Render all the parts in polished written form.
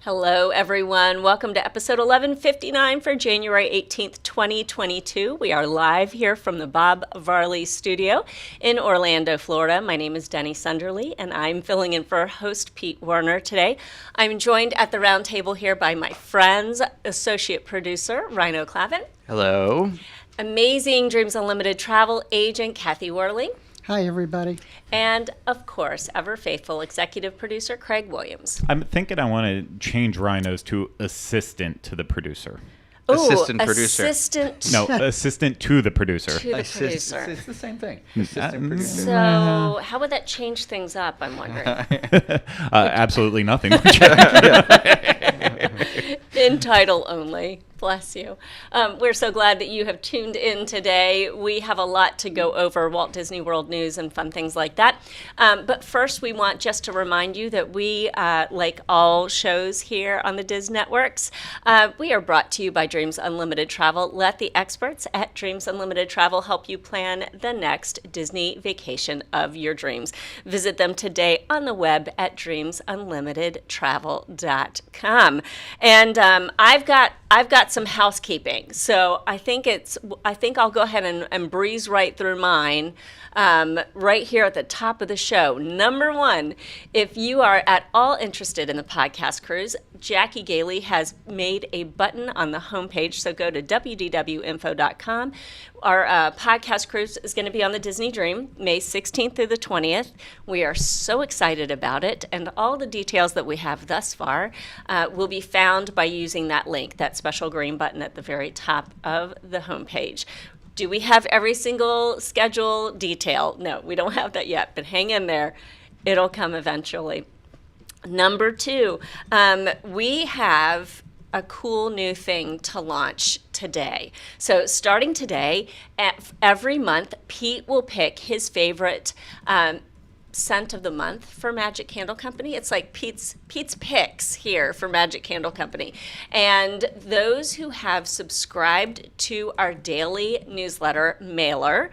Hello, everyone. Welcome to episode 1159 for January 18th, 2022. We are live here from the Bob Varley studio in Orlando, Florida. My name is Denny Sunderly, and I'm filling in for host Pete Werner today. I'm joined at the round table here by my friends, associate producer Rhino Clavin. Hello. Amazing Dreams Unlimited travel agent Kathy Worley. Hi, everybody. And, of course, ever faithful executive producer Craig Williams. I'm thinking I want to change Rhinos to assistant to the producer. Assistant producer. Assistant to the producer. To the producer. It's the same thing. Assistant producer. So how would that change things up, I'm wondering? Absolutely nothing. In title only. Bless you. We're so glad that you have tuned in today. We have a lot to go over, Walt Disney World news and fun things like that. But first, we want just to remind you that we, like all shows here on the Diz Networks, we are brought to you by Dreams Unlimited Travel. Let the experts at Dreams Unlimited Travel help you plan the next Disney vacation of your dreams. Visit them today on the web at dreamsunlimitedtravel.com. And I've got some housekeeping, so I think I'll go ahead and breeze right through mine right here at the top of the show. Number one, if you are at all interested in the podcast cruise, Jackie Gailey has made a button on the homepage, so go to wdwinfo.com. Our podcast cruise is going to be on the Disney Dream, May 16th through the 20th. We are so excited about it, and all the details that we have thus far will be found by using that link, that special green button at the very top of the homepage. Do we have every single schedule detail? No, we don't have that yet, but hang in there. It'll come eventually. Number two, we have a cool new thing to launch today. So starting today, every month, Pete will pick his favorite scent of the month for Magic Candle Company. It's like Pete's picks here for Magic Candle Company. And those who have subscribed to our daily newsletter mailer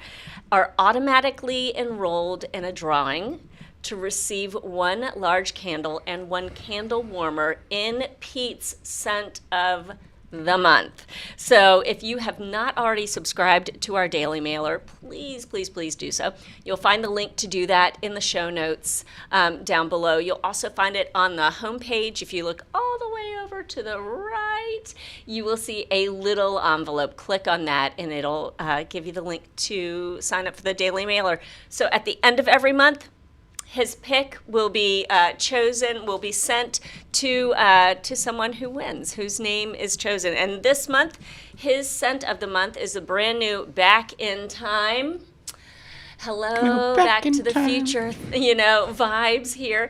are automatically enrolled in a drawing to receive one large candle and one candle warmer in Pete's scent of the month. So if you have not already subscribed to our daily mailer, please do so. You'll find the link to do that in the show notes down below. You'll also find it on the homepage. If you look all the way over to the right, you will see a little envelope. Click on that and it'll give you the link to sign up for the daily mailer. So at the end of every month, his pick will be chosen, will be sent to someone who wins, whose name is chosen. And this month, his scent of the month is a brand new Back in Time. Hello, back to the future, vibes here.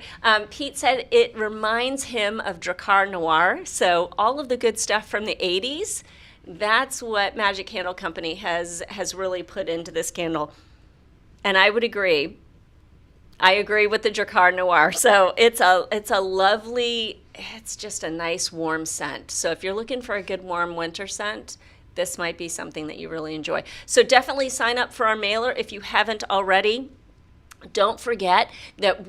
Pete said it reminds him of Drakkar Noir. So all of the good stuff from the 80s, that's what Magic Candle Company has really put into this candle. And I would agree. I agree with the Drakkar Noir. So it's a lovely, it's just a nice warm scent. So if you're looking for a good warm winter scent, this might be something that you really enjoy. So definitely sign up for our mailer if you haven't already. Don't forget that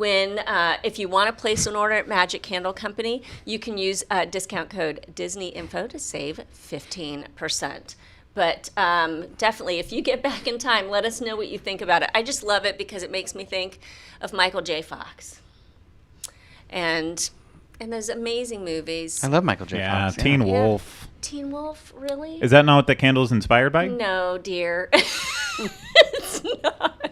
if you want to place an order at Magic Candle Company, you can use discount code DisneyInfo to save 15%. But definitely, if you get back in time, let us know what you think about it. I just love it because it makes me think of Michael J. Fox. And those amazing movies. I love Michael J. Fox. Teen Wolf. Teen Wolf, really? Is that not what that candle is inspired by? No, dear. It's not.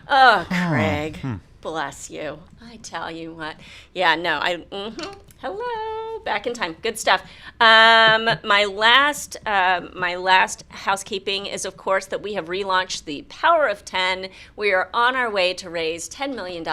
Oh, Craig. Bless you. I tell you what. Yeah, no, Hello, back in time. Good stuff. My last housekeeping is, of course, that we have relaunched the Power of 10. We are on our way to raise $10 million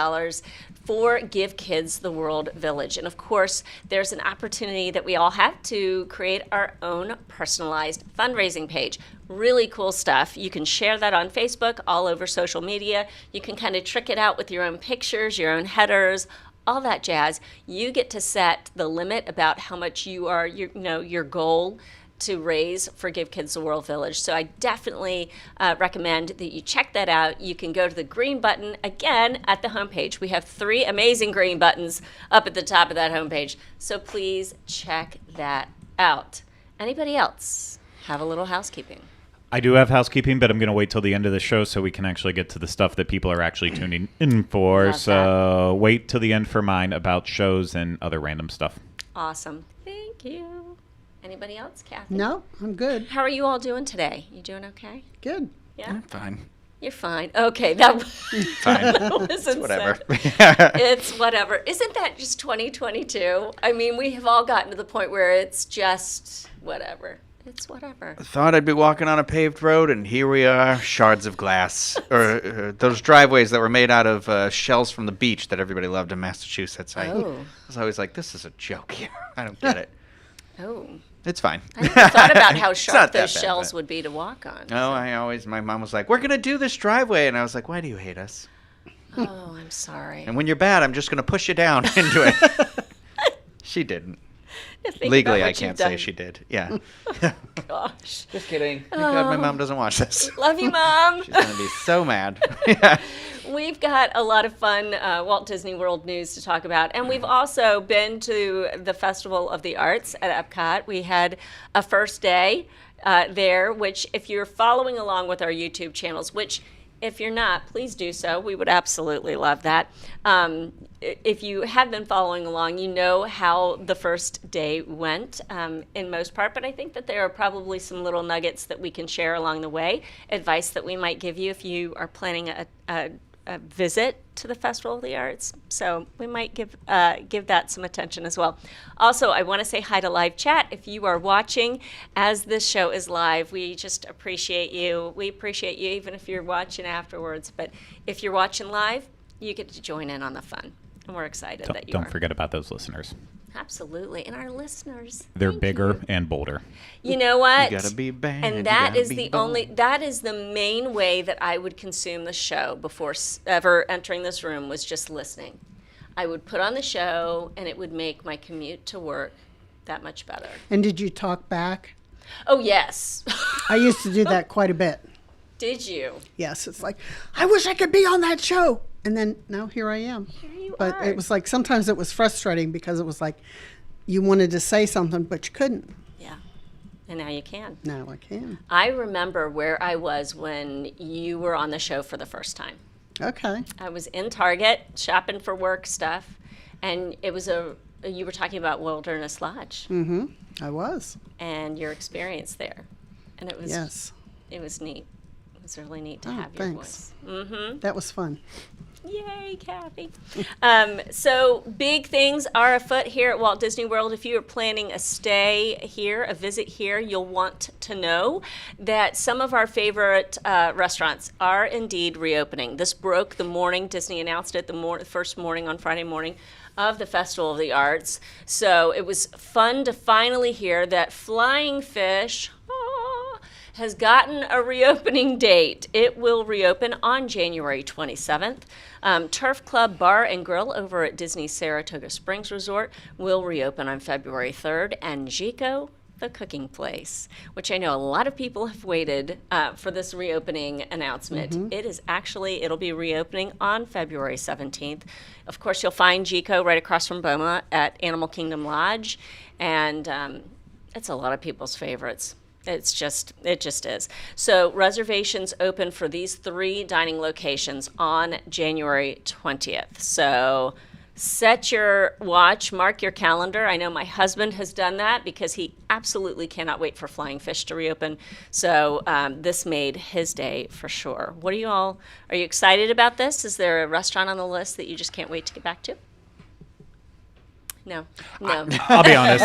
for Give Kids the World Village. And of course, there's an opportunity that we all have to create our own personalized fundraising page. Really cool stuff. You can share that on Facebook, all over social media. You can kind of trick it out with your own pictures, your own headers, all that jazz. You get to set the limit about how much your goal to raise for Give Kids the World Village. So I definitely recommend that you check that out. You can go to the green button again at the homepage. We have 3 amazing green buttons up at the top of that homepage. So please check that out. Anybody else have a little housekeeping? I do have housekeeping, but I'm going to wait till the end of the show so we can actually get to the stuff that people are actually tuning in for. Love So wait till the end for mine about shows and other random stuff. Awesome. Thank you. Anybody else, Kathy? No, I'm good. How are you all doing today? You doing okay? Good. Yeah? Fine. You're fine. Okay, that Fine. wasn't Whatever. said. It's whatever. Isn't that just 2022? I mean, we have all gotten to the point where it's just whatever. It's whatever. Thought I'd be walking on a paved road, and here we are, shards of glass. or those driveways that were made out of shells from the beach that everybody loved in Massachusetts. I was always like, this is a joke here. I don't get it. Oh. It's fine. I never thought about how not sharp that those bad, shells but- would be to walk on. No, my mom was like, we're going to do this driveway. And I was like, why do you hate us? Oh, I'm sorry. And when you're bad, I'm just going to push you down into it. She didn't. Think Legally, about I what can't you've say done. she did. Yeah. Gosh. Just kidding. Thank God my mom doesn't watch this. Love you, Mom. She's going to be so mad. Yeah. We've got a lot of fun Walt Disney World news to talk about. And we've also been to the Festival of the Arts at Epcot. We had a first day there, which if you're following along with our YouTube channels, which if you're not, please do so. We would absolutely love that. If you have been following along, you know how the first day went in most part, but I think that there are probably some little nuggets that we can share along the way, advice that we might give you if you are planning a visit to the Festival of the Arts. So we might give that some attention as well. Also, I want to say hi to live chat. If you are watching as this show is live, we just appreciate you. We appreciate you even if you're watching afterwards. But if you're watching live, you get to join in on the fun. And we're excited that you Don't are. forget about those listeners. Absolutely. And our listeners. They're thank bigger you. and bolder. You know what? You gotta be bad. And you that gotta is be the bold. that is the main way that I would consume the show before ever entering this room was just listening. I would put on the show and it would make my commute to work that much better. And did you talk back? Oh, yes. I used to do that quite a bit. Did you? Yes, it's like, I wish I could be on that show. And then now here I am. Here you But are. it was like, sometimes it was frustrating because it was like, you wanted to say something, but you couldn't. Yeah. And now you can. Now I can. I remember where I was when you were on the show for the first time. Okay. I was in Target shopping for work stuff, and it was you were talking about Wilderness Lodge Mm-hmm. I was. and your experience there, and it was Yes. it was neat. It was really neat to Oh, have your thanks. voice. Mm-hmm. That was fun. Yay, Kathy. So big things are afoot here at Walt Disney World. If you are planning a stay here, a visit here, you'll want to know that some of our favorite restaurants are indeed reopening. This broke the morning Disney announced it, the first morning on Friday morning of the Festival of the Arts. So it was fun to finally hear that Flying Fish has gotten a reopening date. It will reopen on January 27th. Turf Club Bar and Grill over at Disney's Saratoga Springs Resort will reopen on February 3rd. And Jiko, the cooking place, which I know a lot of people have waited for this reopening announcement. It'll be reopening on February 17th. Of course, you'll find Jiko right across from Boma at Animal Kingdom Lodge. And it's a lot of people's favorites. It just is. So reservations open for these 3 dining locations on January 20th. So set your watch, mark your calendar. I know my husband has done that because he absolutely cannot wait for Flying Fish to reopen. So this made his day for sure. Are you excited about this? Is there a restaurant on the list that you just can't wait to get back to? No. I'll be honest.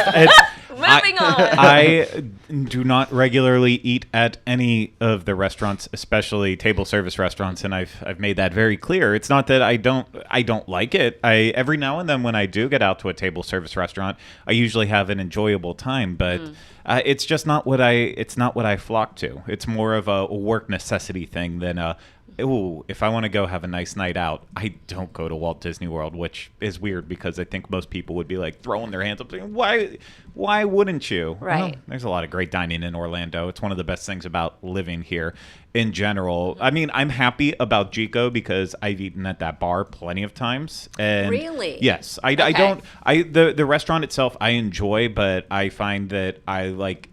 Moving on. I do not regularly eat at any of the restaurants, especially table service restaurants, and I've made that very clear. It's not that I don't like it. Every now and then when I do get out to a table service restaurant, I usually have an enjoyable time, but it's not what I flock to. It's more of a work necessity thing than if I want to go have a nice night out, I don't go to Walt Disney World, which is weird because I think most people would be like throwing their hands up saying, why wouldn't you? Right. Well, there's a lot of great dining in Orlando. It's one of the best things about living here in general. I mean, I'm happy about Jiko because I've eaten at that bar plenty of times. And Really? Yes. I Okay. don't, the restaurant itself I enjoy, but I find that I like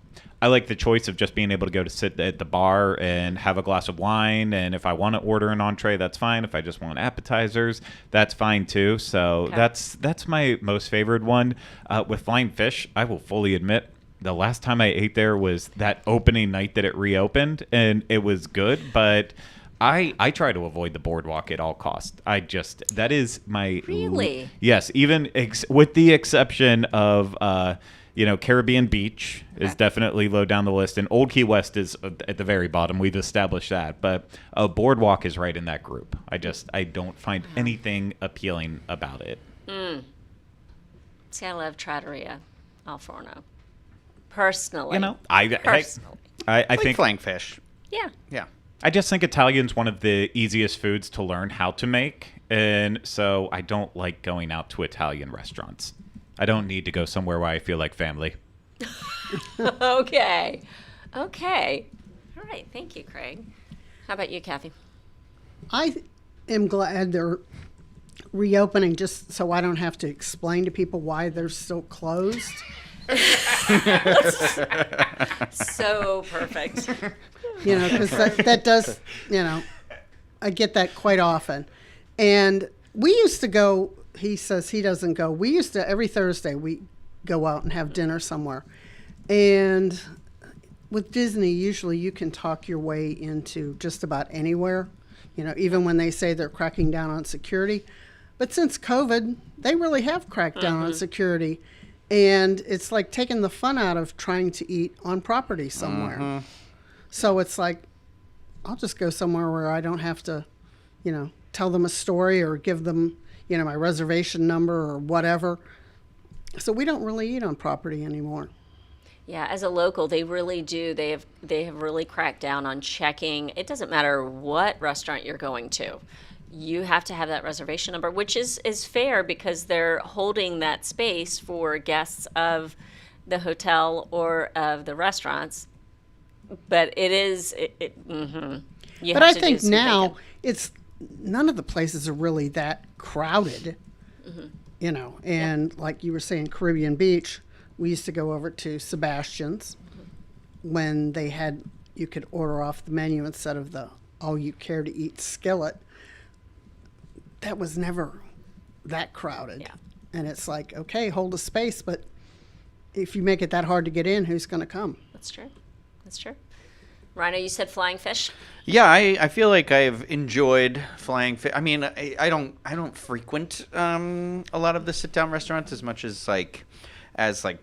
the choice of just being able to go to sit at the bar and have a glass of wine. And if I want to order an entree, that's fine. If I just want appetizers, that's fine too. So Okay. that's my most favored one. With Flying Fish, I will fully admit, the last time I ate there was that opening night that it reopened, and it was good, but I try to avoid the boardwalk at all costs. That is my... Really? Yes, even with the exception of... Caribbean Beach is definitely low down the list, and Old Key West is at the very bottom. We've established that, but Boardwalk is right in that group. I don't find anything appealing about it. See, I love Trattoria Al Forno. Personally. Personally. I Like think flying fish. Yeah. Yeah. I just think Italian's one of the easiest foods to learn how to make, and so I don't like going out to Italian restaurants. I don't need to go somewhere where I feel like family. Okay. All right. Thank you, Craig. How about you, Kathy? I am glad they're reopening just so I don't have to explain to people why they're still closed. So perfect. Because that does, I get that quite often. And we used to go, he says he doesn't go. We used to, every Thursday, we go out and have dinner somewhere. And with Disney, usually you can talk your way into just about anywhere, even when they say they're cracking down on security. But since COVID, they really have cracked down on security. And it's like taking the fun out of trying to eat on property somewhere. So it's like, I'll just go somewhere where I don't have to, tell them a story or give them, my reservation number or whatever. So we don't really eat on property anymore. Yeah, as a local, they really do. They have really cracked down on checking. It doesn't matter what restaurant you're going to. You have to have that reservation number, which is fair because they're holding that space for guests of the hotel or of the restaurants. But it is, you But have I to think do some now thinking. it's none of the places are really that crowded, and like you were saying, Caribbean Beach, we used to go over to Sebastian's when you could order off the menu instead of the all you care to eat skillet. That was never that crowded. Yeah. And it's like, okay, hold a space, but if you make it that hard to get in, who's going to come? That's true. Rhino, you said Flying Fish? Yeah, I feel like I've enjoyed flying fish. I mean, I don't frequent a lot of the sit down restaurants as much as I guess like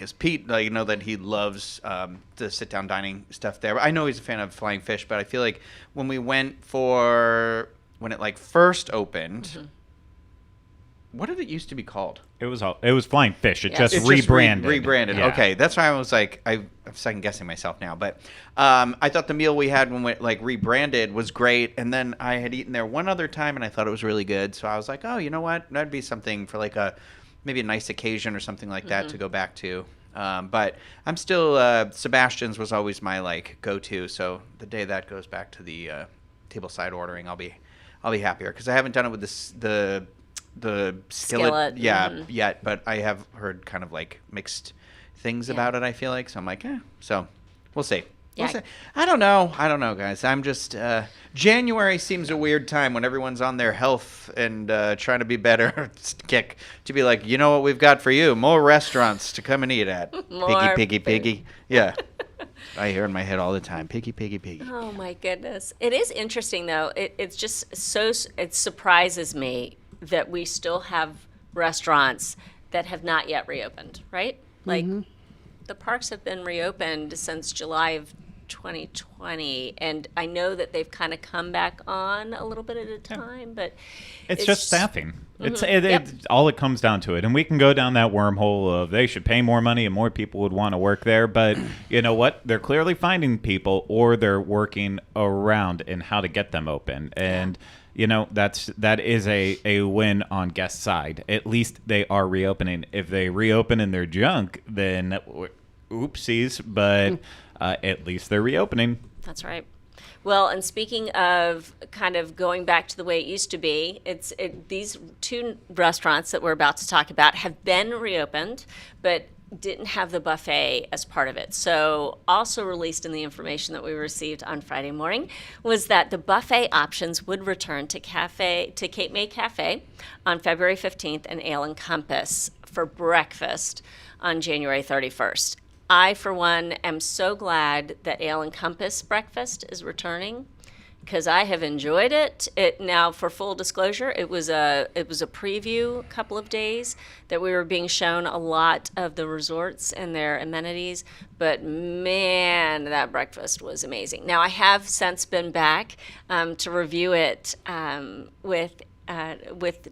as Pete, I know that he loves the sit down dining stuff there. I know he's a fan of Flying Fish, but I feel like when we went when it like first opened, what did it used to be called? It was Flying Fish. It Yeah. just It's rebranded. rebranded. Yeah. Okay, that's why I was like, I'm second guessing myself now. But I thought the meal we had when we like rebranded was great, and then I had eaten there one other time, and I thought it was really good. So I was like, oh, you know what? That'd be something for like maybe a nice occasion or something like that to go back to. But I'm still Sebastian's was always my like go-to. So the day that goes back to the tableside ordering, I'll be happier because I haven't done it with the skillet yet, but I have heard kind of like mixed things about it, I feel like. So I'm like, so we'll see. Yeah. We'll see. I don't know, guys. I'm just January seems a weird time when everyone's on their health and trying to be better kick to be like, you know what we've got for you? More restaurants to come and eat at. More Piggy. Yeah. I hear in my head all the time, piggy. Oh my goodness. It is interesting though. It's just it surprises me that we still have restaurants that have not yet reopened, right? Like the parks have been reopened since July of 2020, and I know that they've kind of come back on a little bit at a time, but It's just staffing. It's Yep. all it comes down to it. And we can go down that wormhole of they should pay more money and more people would want to work there. But you know what? They're clearly finding people, or they're working around in how to get them open. And you know, that is a win on guest side. At least they are reopening. If they reopen in their junk, then oopsies. But at least they're reopening. That's right. Well, and speaking of kind of going back to the way it used to be, these two restaurants that we're about to talk about have been reopened, but didn't have the buffet as part of it. So also released in the information that we received on Friday morning was that the buffet options would return to Cape May Cafe on February 15th and Ale and Compass for breakfast on January 31st. I, for one, am so glad that Ale and Compass breakfast is returning because I have enjoyed it. Now, for full disclosure, it was a preview a couple of days that we were being shown a lot of the resorts and their amenities, but man, that breakfast was amazing. Now, I have since been back to review it with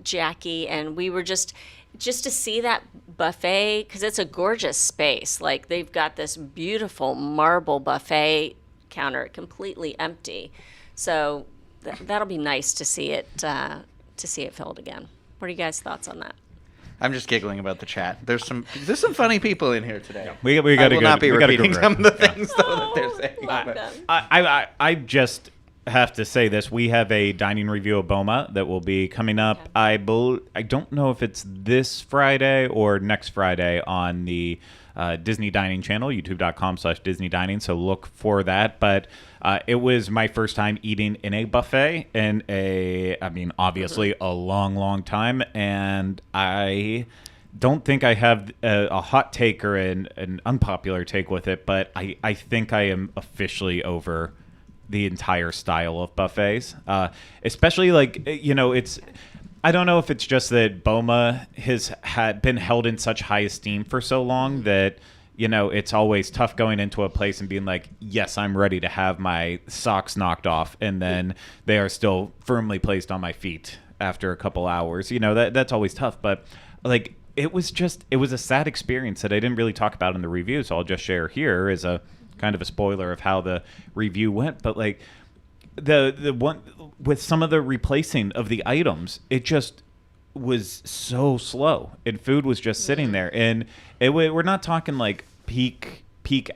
Jackie, and we were just to see that buffet, because it's a gorgeous space. Like, they've got this beautiful marble buffet counter completely empty. So that'll be nice to see it filled again. What are you guys' thoughts on that? I'm just giggling about the chat. There's some funny people in here today. We got I to will go. not be we gotta repeating go some of the things though that they're saying. Love but- them. I just have to say this. We have a dining review of BOMA that will be coming up. Okay. I don't know if it's this Friday or next Friday on the Disney Dining channel, youtube.com/Disney Dining. So look for that. But it was my first time eating in a buffet in obviously a long time. And I don't think I have a hot take or an unpopular take with it, but I think I am officially over the entire style of buffets, especially it's. I don't know if it's just that BOMA had been held in such high esteem for so long that it's always tough going into a place and being like, yes, I'm ready to have my socks knocked off, and then they are still firmly placed on my feet after a couple hours. That's always tough, but it was a sad experience that I didn't really talk about in the review, so I'll just share here as a kind of a spoiler of how the review went. But the one with some of the replacing of the items, it just was so slow, and food was just sitting there, and we're not talking like peak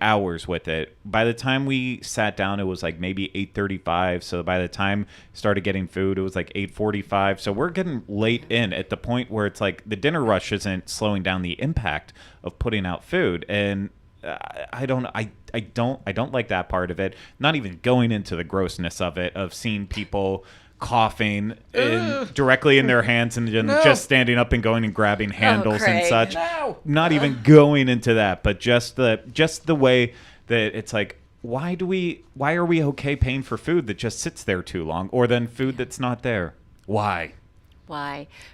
hours with it. By the time we sat down, it was like maybe 8:35. So by the time started getting food, it was like 8:45. So we're getting late in at the point where it's like the dinner rush isn't slowing down the impact of putting out food. And I don't like that part of it. Not even going into the grossness of it, of seeing people coughing directly in their hands and just standing up and going and grabbing handles and Craig. such. No. Not even going into that, but just the way that it's like, why are we okay paying for food that just sits there too long, or then food that's not there? Why?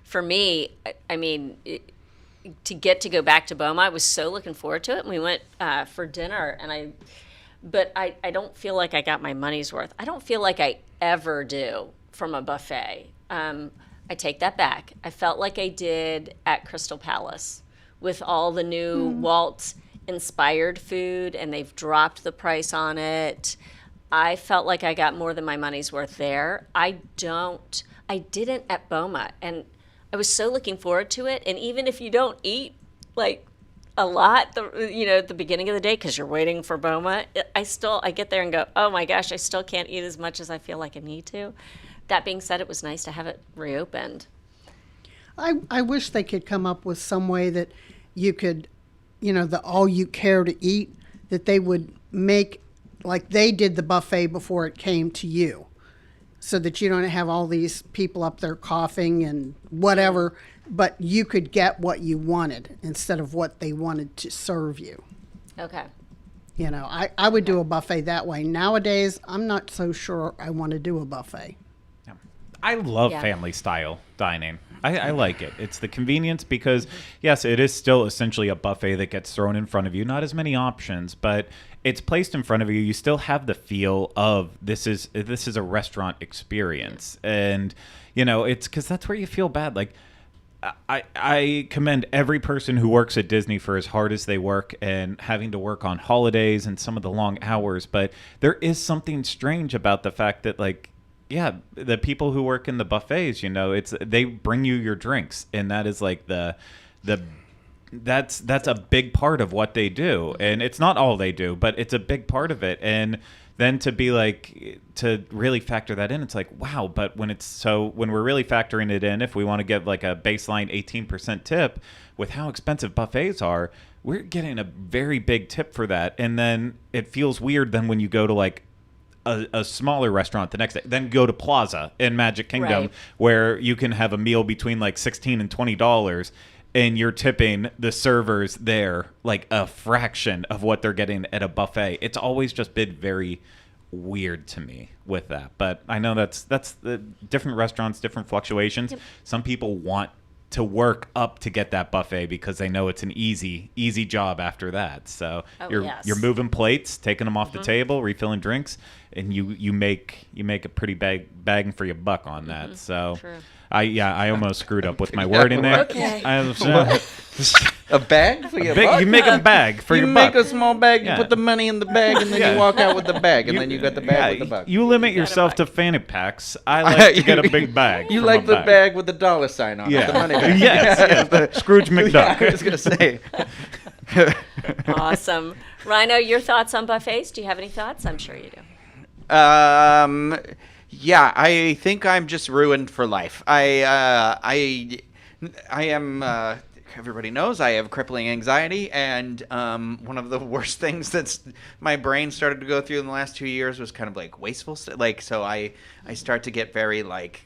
For me, I mean, to get to go back to BOMA, I was so looking forward to it. And we went for dinner, but I don't feel like I got my money's worth. I don't feel like I ever do from a buffet. I take that back. I felt like I did at Crystal Palace with all the new Walt inspired food, and they've dropped the price on it. I felt like I got more than my money's worth there. I didn't at BOMA, and I was so looking forward to it. And even if you don't eat like a lot, at the beginning of the day, because you're waiting for BOMA, I get there and go, oh my gosh, I still can't eat as much as I feel like I need to. That being said, it was nice to have it reopened. I wish they could come up with some way that you could, the all you care to eat, that they would make like they did the buffet before it came to you, so that you don't have all these people up there coughing and whatever, but you could get what you wanted instead of what they wanted to serve you. Okay. I would do a buffet that way. Nowadays, I'm not so sure I want to do a buffet. I love Yeah. family style dining. I like it. It's the convenience because, yes, it is still essentially a buffet that gets thrown in front of you. Not as many options, but it's placed in front of you. You still have the feel of this is a restaurant experience. And, it's because that's where you feel bad. Like, I commend every person who works at Disney for as hard as they work and having to work on holidays and some of the long hours. But there is something strange about the fact that, like, yeah, the people who work in the buffets, they bring you your drinks, and that is like that's a big part of what they do, and it's not all they do, but it's a big part of it. And then to really factor that in, it's like, wow. But when we're really factoring it in, if we want to get like a baseline 18% tip, with how expensive buffets are, we're getting a very big tip for that, and then it feels weird then when you go to like a smaller restaurant the next day, then go to Plaza in Magic Kingdom, Right. where you can have a meal between like $16 and $20, and you're tipping the servers there like a fraction of what they're getting at a buffet. It's always just been very weird to me with that. But I know that's the different restaurants, different fluctuations. Yep. Some people want to work up to get that buffet because they know it's an easy job after that. So Yes. you're moving plates, taking them off the table, refilling drinks, and you make a pretty bang for your buck on that. So True. I almost screwed up with my wording there. Okay. A bag for your buck? You make a bag for your buck. You make a small bag, you Yeah. put the money in the bag, and then Yeah. you walk out with the bag, and then you got the bag with the buck. You limit yourself to fanny packs. I like to get a big bag. You from like a the bag with the dollar sign on it, Yeah. the money bag. Yes. Scrooge McDuck. I was going to say. Awesome. Rhino, your thoughts on buffets? Do you have any thoughts? I'm sure you do. Yeah, I think I'm just ruined for life. I am. Everybody knows I have crippling anxiety, and one of the worst things that's my brain started to go through in the last 2 years was kind of like wasteful stuff. Like, so I start to get very like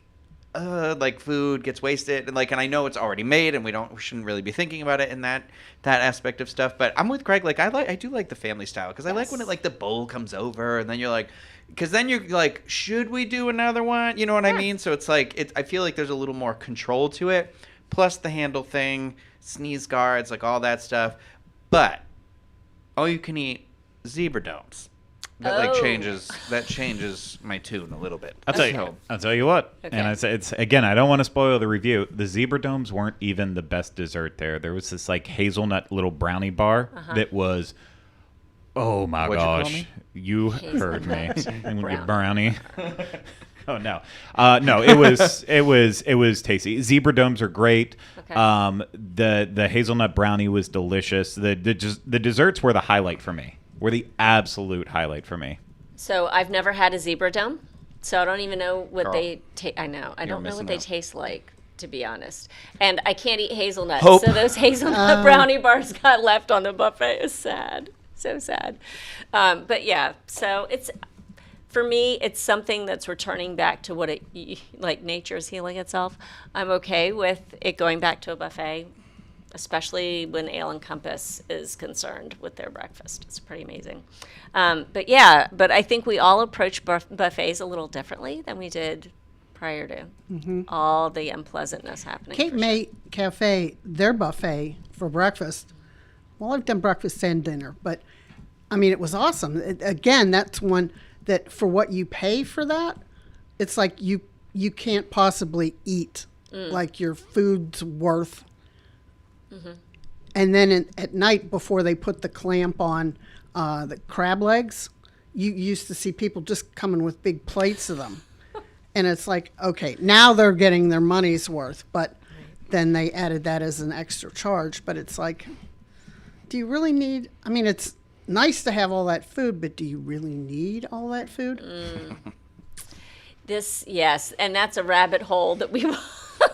food gets wasted, and I know it's already made, and we shouldn't really be thinking about it in that aspect of stuff. But I'm with Greg. I do like the family style, because I like when it the bowl comes over, and then you're like, because then you're like, should we do another one? You know what I mean? So it's like I feel like there's a little more control to it, plus the handle thing, sneeze guards, all that stuff. But all you can eat zebra domes. That changes my tune a little bit. I'll tell you what. Okay. And it's again, I don't want to spoil the review. The zebra domes weren't even the best dessert there. There was this hazelnut little brownie bar that was, oh my What'd you call gosh, me? you heard me. Brownie. Oh no, no! It was tasty. Zebra domes are great. Okay. The hazelnut brownie was delicious. The desserts were the highlight for me. Were the absolute highlight for me. So I've never had a zebra dome, so I don't even know what Girl, they taste. I know. I don't know what missing they out. taste like, to be honest. And I can't eat hazelnuts, Hope. so those hazelnut brownie bars got left on the buffet. It's sad. So sad. But yeah, so it's, for me, it's something that's returning back to what nature is healing itself. I'm okay with it going back to a buffet, especially when Ale and Compass is concerned with their breakfast. It's pretty amazing. But I think we all approach buffets a little differently than we did prior to all the unpleasantness happening. Cape for May Cafe, their buffet for breakfast. Well, I've done breakfast and dinner, but I mean, it was awesome. Again, that's one that for what you pay for that, it's like you can't possibly eat like your food's worth. And then at night, before they put the clamp on the crab legs, you used to see people just coming with big plates of them. And it's like, okay, now they're getting their money's worth, but then they added that as an extra charge. But it's like, do you really need, I mean, it's nice to have all that food, but do you really need all that food? Yes, and that's a rabbit hole that we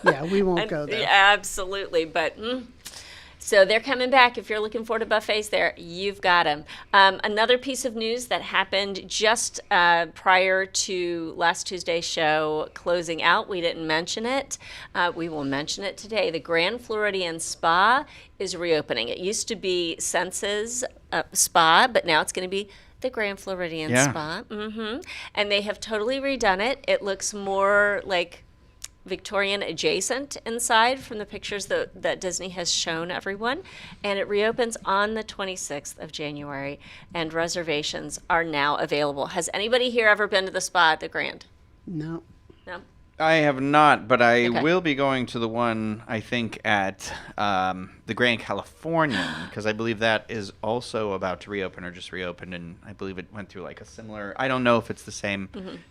Yeah, we won't go there. Absolutely, but so they're coming back. If you're looking forward to buffets there, you've got them. Another piece of news that happened just prior to last Tuesday's show closing out, we didn't mention it. We will mention it today. The Grand Floridian Spa is reopening. It used to be Senses Spa, but now it's going to be the Grand Floridian Yeah. Spa. And they have totally redone it. It looks more like Victorian adjacent inside from the pictures that Disney has shown everyone. And it reopens on the 26th of January, and reservations are now available. Has anybody here ever been to the spa at the Grand? No. No? I have not, but I Okay. will be going to the one, I think, at the Grand Californian, because I believe that is also about to reopen or just reopened, and I believe it went through like a similar, I don't know if it's the same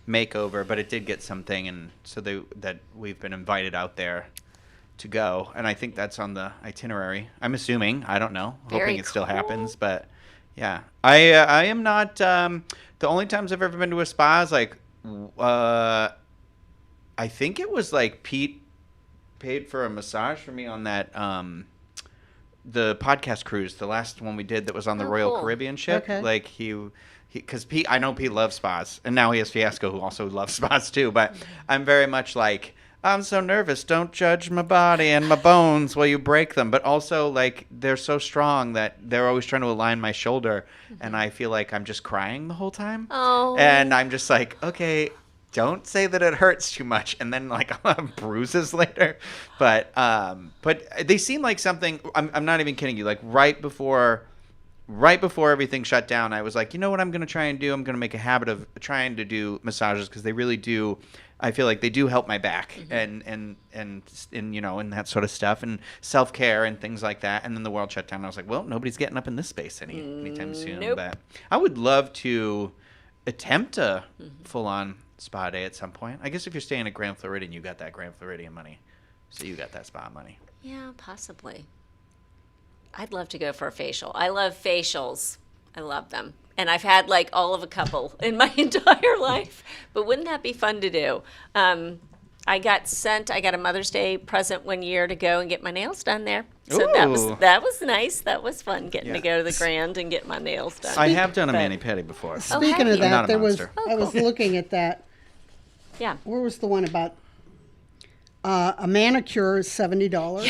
makeover, but it did get something, and so that we've been invited out there to go, and I think that's on the itinerary. I'm assuming, I don't know, Very hoping it still cool. happens, but yeah. I am not, the only times I've ever been to a spa is like, I think it was like Pete paid for a massage for me on that the podcast cruise, the last one we did that was on the Oh, Royal cool. Caribbean ship. Okay. Like because Pete, I know Pete loves spas, and now he has Fiasco who also loves spas too. But I'm very much like, I'm so nervous. Don't judge my body and my bones while you break them. But also, like, they're so strong that they're always trying to align my shoulder, and I feel like I'm just crying the whole time. Oh. And I'm just like, okay, don't say that it hurts too much, and then like I'll have bruises later. But they seem like something. I'm not even kidding you. Like right before everything shut down, I was like, you know what I'm gonna try and do? I'm gonna make a habit of trying to do massages because they really do. I feel like they do help my back and you know, and that sort of stuff, and self-care and things like that. And then the world shut down. I was like, well, nobody's getting up in this space anytime soon. Nope. But I would love to attempt a full-on spa day at some point. I guess if you're staying at Grand Floridian, you got that Grand Floridian money, so you got that spa money. Yeah, possibly. I'd love to go for a facial. I love facials. I love them. And I've had like all of a couple in my entire life. But wouldn't that be fun to do? I got a Mother's Day present one year to go and get my nails done there. So Ooh. that was nice. That was fun getting to Yeah. go to the Grand and get my nails done. I have done a But- mani-pedi before. Speaking have of you? I'm not that, a there was monster. I was looking at that. Yeah. Where was the one about a manicure is $70.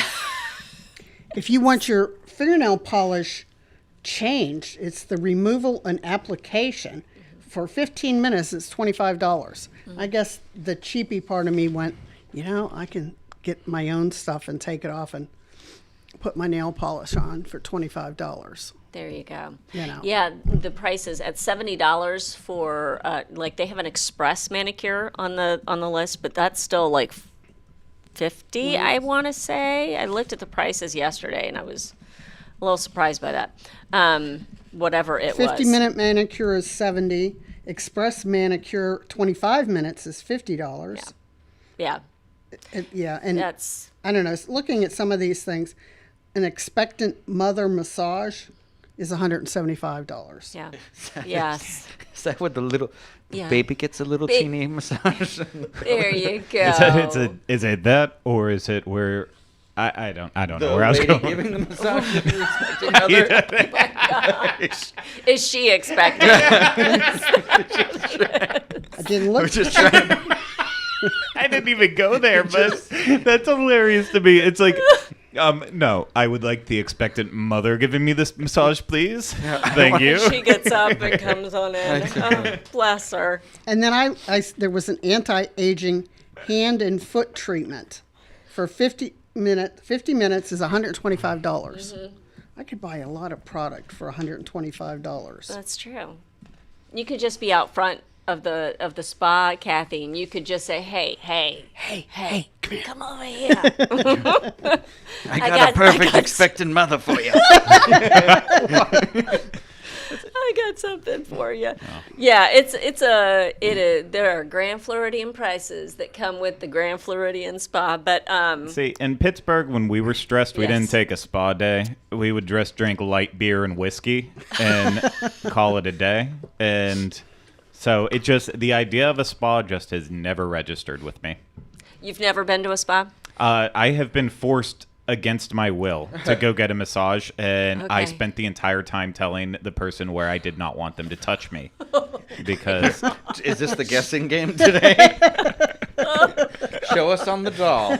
If you want your fingernail polish changed, it's the removal and application. For 15 minutes, it's $25. I guess the cheapy part of me went, you know, I can get my own stuff and take it off and put my nail polish on for $25. There you go. You know. Yeah, the prices at $70 for like they have an express manicure on the list, but that's still like $50, I want to say. I looked at the prices yesterday and I was a little surprised by that. Whatever it was. 50-minute manicure is $70. Express manicure, 25 minutes is $50. Yeah, Yeah, and that's I don't know. Looking at some of these things, an expectant mother massage is $175. yeah. Yes. Is that what the Yeah. baby gets a little Ba- teeny massage? There you go. Is it that, or is it where I don't know The where I was lady going. giving the massage if you're expecting other. Is she expecting? I didn't look. We're just trying. I didn't even go there, but that's hilarious to me. It's like, no, I would like the expectant mother giving me this massage, please. Thank you. She gets up and comes on in. Oh, bless her. And then there was an anti-aging hand and foot treatment for 50 minutes is $125. I could buy a lot of product for $125. That's true. You could just be out front of the spa, Kathy, and you could just say, "Hey, come over here." I got a perfect expectant mother for you. I got something for you. Yeah, there are Grand Floridian prices that come with the Grand Floridian spa, but See, in Pittsburgh, when we were stressed, we Yes. didn't take a spa day. We would just drink light beer and whiskey and call it a day. And so the idea of a spa just has never registered with me. you've never been to a spa? I have been forced against my will to go get a massage, and I Okay. spent the entire time telling the person where I did not want them to touch me. Because Is this the guessing game today? Show us on the doll.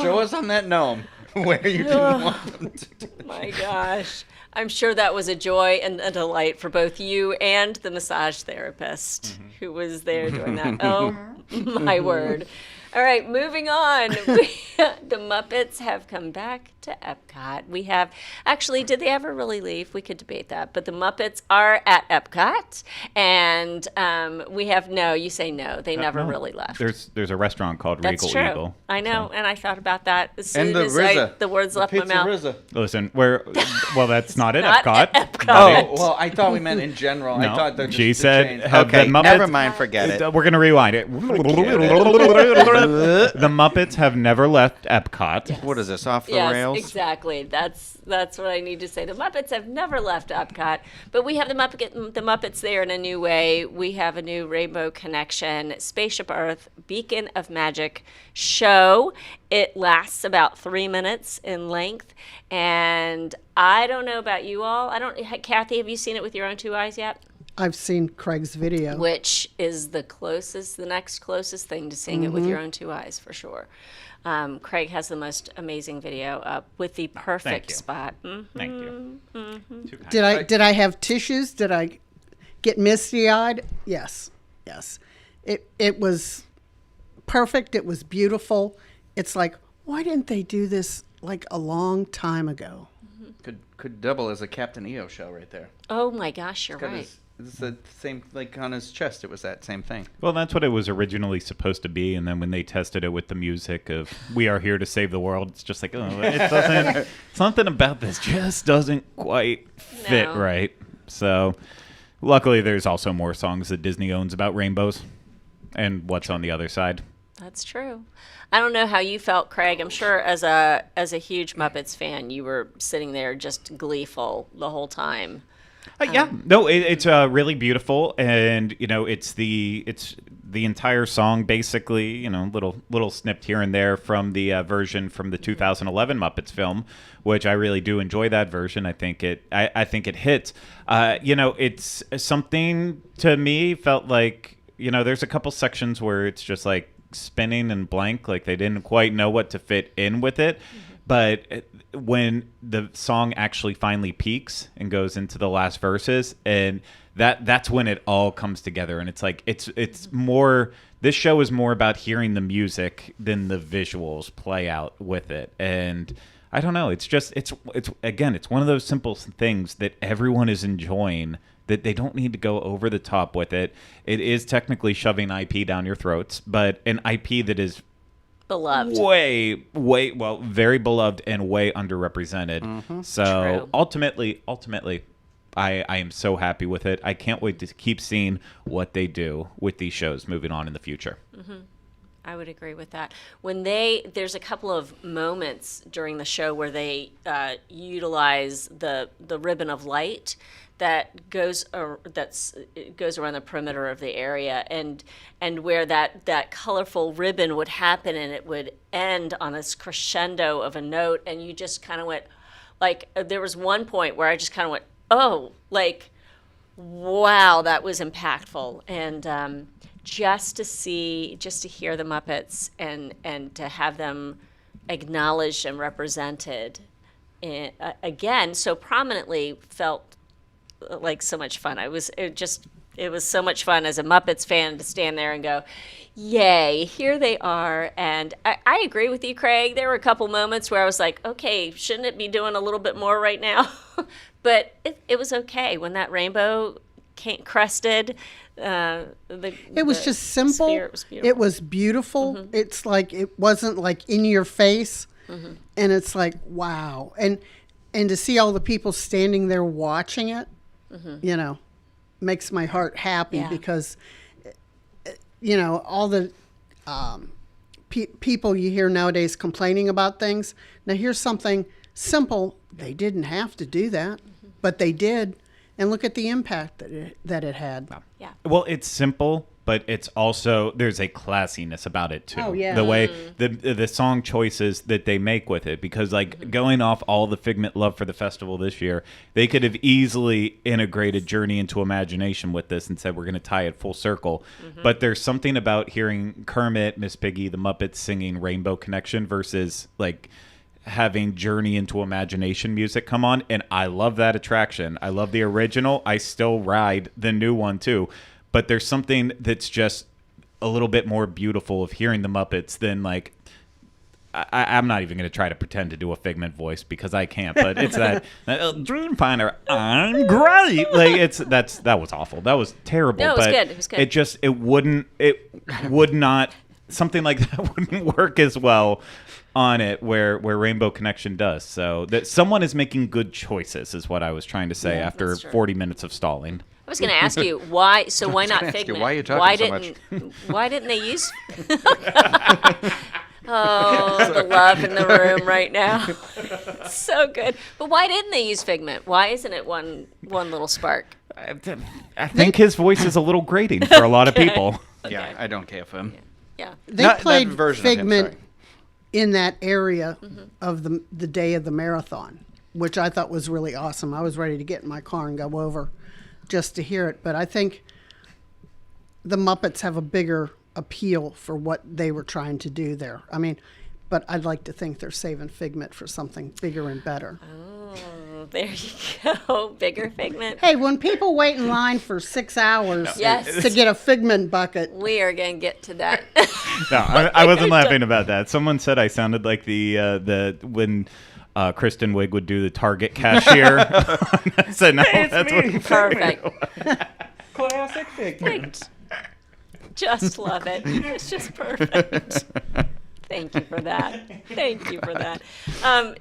Show us on that gnome where you didn't want them to. My gosh. I'm sure that was a joy and a delight for both you and the massage therapist who was there doing that. Oh, my word. All right, moving on. The Muppets have come back to Epcot. We have, actually, did they ever really leave? We could debate that. But the Muppets are at Epcot. And we have, no, you say no. They never No. really left. There's a restaurant called That's Regal true. Eagle. I know, and I thought about that as soon And the as RZA. the words left my Pizza mouth. RZA. Listen, well, that's not at Not Epcot. at Epcot. Oh, well, I thought we meant in general. No. I thought that She just said, changed. have Okay, the Muppets- never mind, forget it. We're gonna rewind it. The Muppets have never left Epcot. What is this, off the Yes, rails? exactly. That's what I need to say. The Muppets have never left Epcot, but we have the Muppets there in a new way. We have a new Rainbow Connection Spaceship Earth Beacon of Magic show. It lasts about 3 minutes in length, and I don't know about you all. Kathy, have you seen it with your own two eyes yet? I've seen Craig's video. Which is the next closest thing to seeing it with your own two eyes, for sure. Craig has the most amazing video up with the perfect you. spot. Thank you. Too kind. Did I have tissues? Did I get misty-eyed? Yes. It was perfect. It was beautiful. It's like, why didn't they do this like a long time ago? Could double as a Captain EO show right there. Oh my gosh, you're Got right. it's the same, like on his chest, it was that same thing. Well, that's what it was originally supposed to be, and then when they tested it with the music of "We Are Here to Save the World," it's just like, oh, it doesn't. Something about this just doesn't quite fit No. right. So, luckily, there's also more songs that Disney owns about rainbows, and what's on the other side. That's true. I don't know how you felt, Craig. I'm sure as a huge Muppets fan, you were sitting there just gleeful the whole time. Yeah, no, it's really beautiful, and it's the entire song basically. Little snipped here and there from the version from the 2011 Muppets film, which I really do enjoy that version. I think it hits. It's something to me felt like there's a couple sections where it's just like spinning and blank, like they didn't quite know what to fit in with it. But when the song actually finally peaks and goes into the last verses, and that's when it all comes together, and it's like it's more. This show is more about hearing the music than the visuals play out with it, and I don't know. It's just it's one of those simple things that everyone is enjoying. That they don't need to go over the top with it. It is technically shoving IP down your throats, but an IP that is Beloved. very beloved and way underrepresented. So True. ultimately, I am so happy with it. I can't wait to keep seeing what they do with these shows moving on in the future. I would agree with that. There's a couple of moments during the show where they utilize the ribbon of light that goes around the perimeter of the area, and where that colorful ribbon would happen, and it would end on this crescendo of a note, and you just kind of went, like, there was one point where I just kind of went, oh, like, wow, that was impactful. And just to hear the Muppets and to have them acknowledged and represented again so prominently felt like so much fun. It was so much fun as a Muppets fan to stand there and go, yay, here they are. And I agree with you, Craig. There were a couple moments where I was like, okay, shouldn't it be doing a little bit more right now? But it was okay when that rainbow crested. It was just simple. Sphere, it was beautiful. It was beautiful. It's like it wasn't like in your face, and it's like wow. And to see all the people standing there watching it, makes my heart happy because all the people you hear nowadays complaining about things. Now here's something simple. They didn't have to do that, but they did. And look at the impact that it had. Yeah. Well, it's simple, but it's also there's a classiness about it too. Oh, yeah. The way the song choices that they make with it, because going off all the Figment love for the festival this year, they could have easily integrated Journey into Imagination with this and said we're going to tie it full circle. But there's something about hearing Kermit, Miss Piggy, the Muppets singing Rainbow Connection versus having Journey into Imagination music come on, and I love that attraction. I love the original. I still ride the new one too. but there's something that's just a little bit more beautiful of hearing the Muppets than like. I'm not even going to try to pretend to do a Figment voice because I can't. But it's that Dreamfinder. I'm great. Like that was awful. That was terrible. No, it was but good. It was good. It would not. Something like that wouldn't work as well on it where Rainbow Connection does. So that someone is making good choices is what I was trying to say after 40 minutes of stalling. I was going to ask you why. So why not ask you, Figment? why are you talking so much? Why didn't they use? Oh, the love in the room right now. So good. But why didn't they use Figment? Why isn't it one little spark? I think his voice is a little grating for a lot of people. Yeah, I don't care for him. Yeah. They Not that played version of him, Figment sorry. in that area of the day of the marathon, which I thought was really awesome. I was ready to get in my car and go over just to hear it. But I think the Muppets have a bigger appeal for what they were trying to do there. I mean, but I'd like to think they're saving Figment for something bigger and better. Oh, there you go. Bigger Figment. Hey, when people wait in line for 6 hours Yes. to get a Figment bucket, We are going to get to that. No, I wasn't laughing about that. Someone said I sounded like the when Kristen Wiig would do the Target cashier. I said, no, that's what Perfect. classic Figment. Just love it. It's just perfect. Thank you for that. Thank you for that.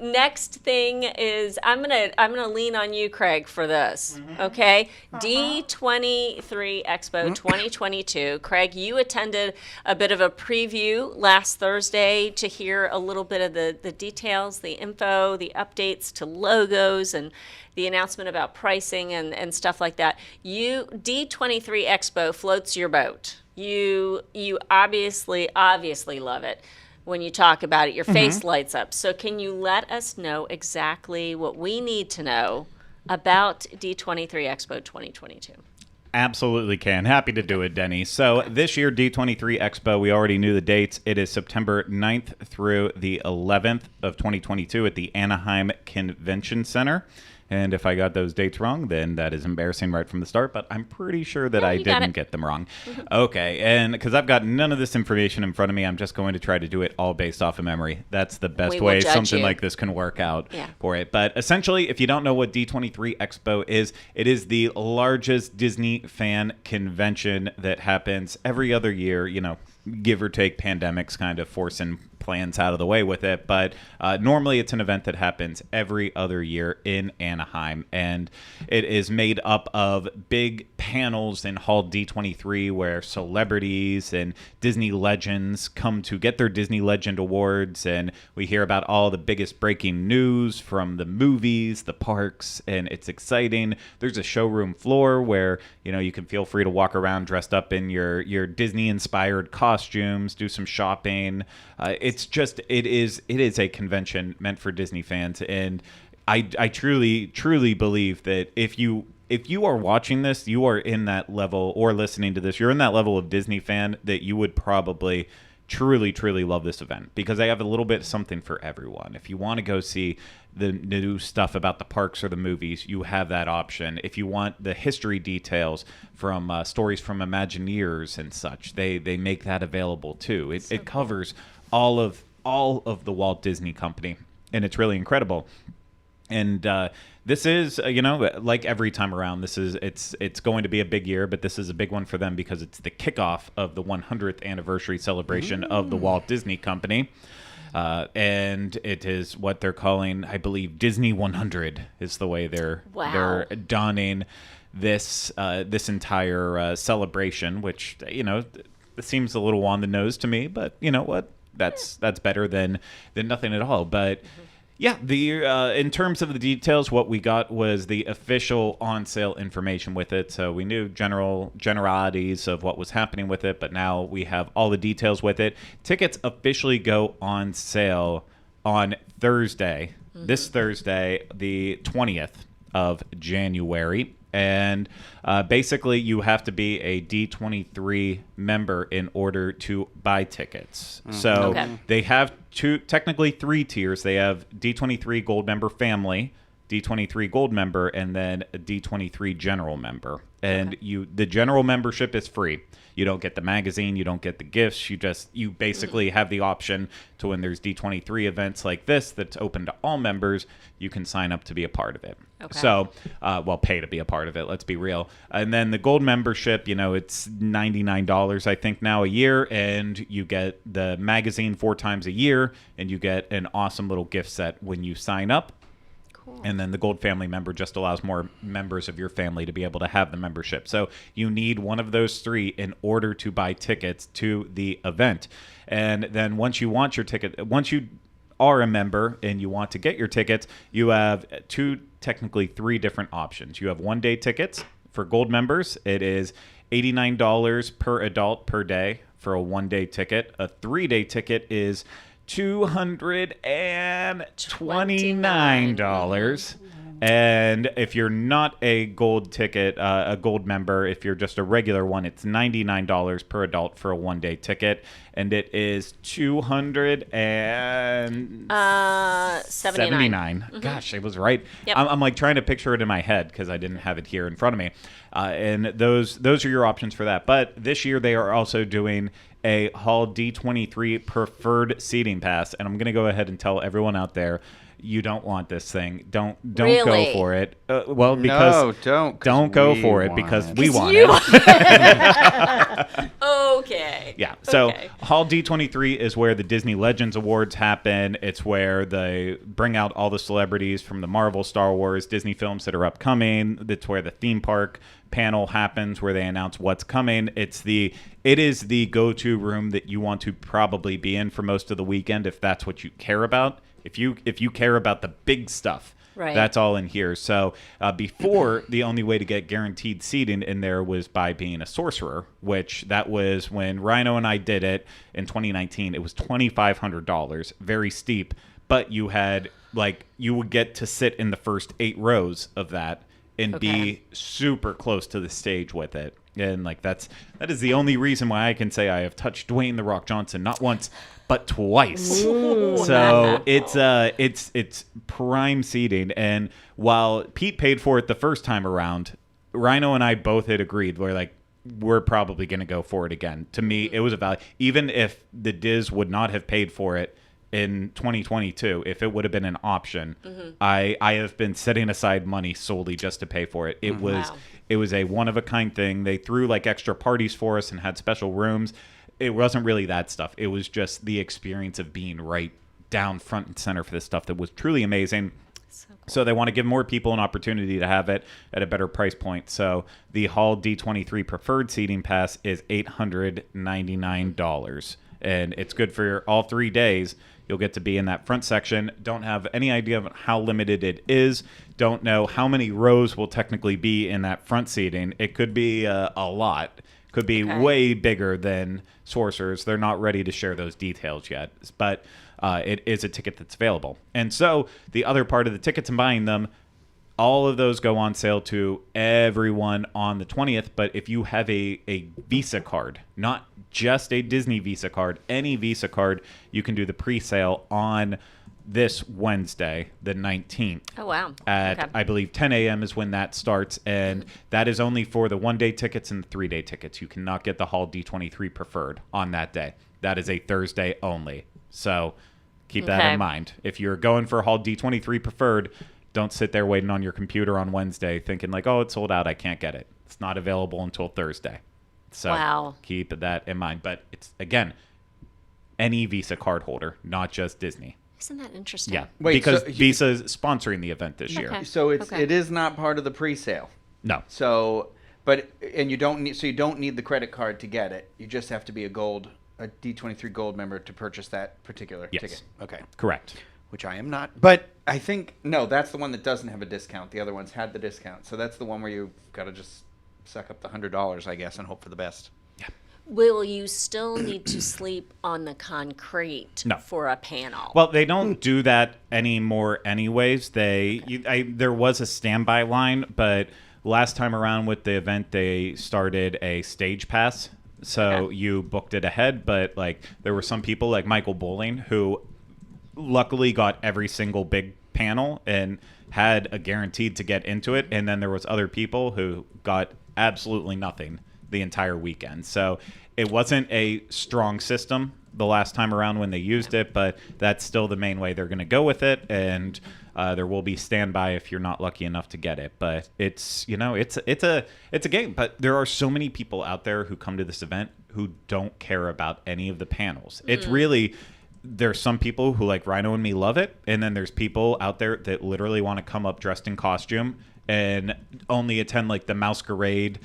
Next thing is I'm gonna lean on you, Craig, for this. Okay, D23 Expo 2022. Craig, you attended a bit of a preview last Thursday to hear a little bit of the details, the info, the updates to logos, and the announcement about pricing and stuff like that. D23 Expo floats your boat. You obviously love it. When you talk about it, your face lights up. So can you let us know exactly what we need to know about D23 Expo 2022? Absolutely can. Happy to do it, Denny. So this year, D23 Expo, we already knew the dates. It is September 9th through the 11th of 2022 at the Anaheim Convention Center. And if I got those dates wrong, then that is embarrassing right from the start, but I'm pretty sure that I didn't get them wrong. Okay, and because I've got none of this information in front of me, I'm just going to try to do it all based off of memory. That's the best way something like this can work out for it. But essentially, if you don't know what D23 Expo is, it is the largest Disney fan convention that happens every other year, give or take pandemics kind of forcing plans out of the way with it, but normally it's an event that happens every other year in Anaheim, and it is made up of big panels in Hall D23 where celebrities and Disney legends come to get their Disney Legend Awards, and we hear about all the biggest breaking news from the movies, the parks, and it's exciting. There's a showroom floor where you can feel free to walk around dressed up in your Disney-inspired costumes, do some shopping. It is a convention meant for Disney fans, and I truly believe that if you are watching this, you are in that level, or listening to this, you're in that level of Disney fan that you would probably truly love this event, because they have a little bit of something for everyone. If you want to go see the new stuff about the parks or the movies, you have that option. If you want the history details from stories from Imagineers and such, they make that available too. It covers all of the Walt Disney Company, and it's really incredible. And this is, like every time around, it's going to be a big year, but this is a big one for them because it's the kickoff of the 100th anniversary celebration of the Walt Disney Company. And it is what they're calling, I believe, Disney 100 is the way they're donning this entire celebration, which it seems a little on the nose to me, but you know what? That's better than nothing at all. But yeah, in terms of the details, what we got was the official on-sale information with it. So we knew generalities of what was happening with it, but now we have all the details with it. Tickets officially go on sale on Thursday, this Thursday, the 20th of January. And basically, you have to be a D23 member in order to buy tickets. So they have technically three tiers. They have D23 Gold Member Family, D23 Gold Member, and then a D23 General Member. And the general membership is free. You don't get the magazine, you don't get the gifts. You basically have the option to, when there's D23 events like this that's open to all members, you can sign up to be a part of it. Okay. So, pay to be a part of it, let's be real. And then the gold membership, it's $99, I think, now a year, and you get the magazine 4 times a year, and you get an awesome little gift set when you sign up. Cool. And then the gold family member just allows more members of your family to be able to have the membership. So you need one of those 3 in order to buy tickets to the event. And then once you want your ticket, once you are a member and you want to get your tickets, you have technically 3 different options. You have 1-day tickets for gold members. It is $89 per adult per day for a 1-day ticket. A 3-day ticket is $229. And if you're not a gold ticket, a gold member, if you're just a regular one, it's $99 per adult for a 1-day ticket, and it is $279. Gosh, I was right. Yep. I'm like trying to picture it in my head because I didn't have it here in front of me. And those are your options for that. But this year they are also doing a Hall D23 preferred seating pass, and I'm going to go ahead and tell everyone out there, you don't want this thing. Don't Really? go for it. Because don't go for it want because it. we want You it. Okay. Yeah. So Okay. Hall D23 is where the Disney Legends Awards happen. It's where they bring out all the celebrities from the Marvel, Star Wars, Disney films that are upcoming. It's where the theme park panel happens where they announce what's coming. It is the go-to room that you want to probably be in for most of the weekend if that's what you care about. If you care about the big stuff, Right. that's all in here. So before, the only way to get guaranteed seating in there was by being a sorcerer, which that was when Rhino and I did it in 2019. It was $2,500, very steep, but you would get to sit in the first 8 rows of that and be super close to the stage with it. And that is the only reason why I can say I have touched Dwayne The Rock Johnson, not once, but twice. So it's prime seating. And while Pete paid for it the first time around, Rhino and I both had agreed. We're probably going to go for it again. To me, it was a value. Even if the Diz would not have paid for it in 2022, if it would have been an option, I have been setting aside money solely just to pay for it. It was Wow. It was a one-of-a-kind thing. They threw extra parties for us and had special rooms. It wasn't really that stuff. It was just the experience of being right down front and center for this stuff that was truly amazing. So they want to give more people an opportunity to have it at a better price point. So the Hall D23 preferred seating pass is $899. And it's good for all 3 days. You'll get to be in that front section. Don't have any idea of how limited it is. Don't know how many rows will technically be in that front seating. It could be a lot. Could be way bigger than Sorcerers. They're not ready to share those details yet. But it is a ticket that's available. And so the other part of the tickets and buying them, all of those go on sale to everyone on the 20th. But if you have a Visa card, not just a Disney Visa card, any Visa card, you can do the pre-sale on this Wednesday, the 19th. Oh, wow. At, I believe, 10 a.m. is when that starts. And that is only for the 1-day tickets and the 3-day tickets. You cannot get the Hall D23 preferred on that day. That is a Thursday only. So keep that in mind. If you're going for Hall D23 preferred, don't sit there waiting on your computer on Wednesday thinking oh, it's sold out, I can't get it. It's not available until Thursday. So keep that in mind. But it's, again, any Visa card holder, not just Disney. Isn't that interesting? Yeah, Wait, because so Visa is sponsoring the event this year. So it is not part of the pre-sale. No. So, you don't need the credit card to get it. You just have to be a D23 Gold member to purchase that particular ticket. Okay. Correct. Which I am not. But I think, no, that's the one that doesn't have a discount. The other ones had the discount. So that's the one where you've got to just suck up the $100, I guess, and hope for the best. Yeah. Will you still need to sleep on the concrete for a panel? Well, they don't do that anymore anyways. There was a standby line, but last time around with the event, they started a stage pass. So you booked it ahead, but there were some people like Michael Bowling who luckily got every single big panel and had a guaranteed to get into it. And then there was other people who got absolutely nothing the entire weekend. So it wasn't a strong system the last time around when they used it, but that's still the main way they're going to go with it. And there will be standby if you're not lucky enough to get it. But it's a game. But there are so many people out there who come to this event who don't care about any of the panels. It's really, there's some people who, like Rhino and me, love it, and then there's people out there that literally want to come up dressed in costume and only attend like the masquerade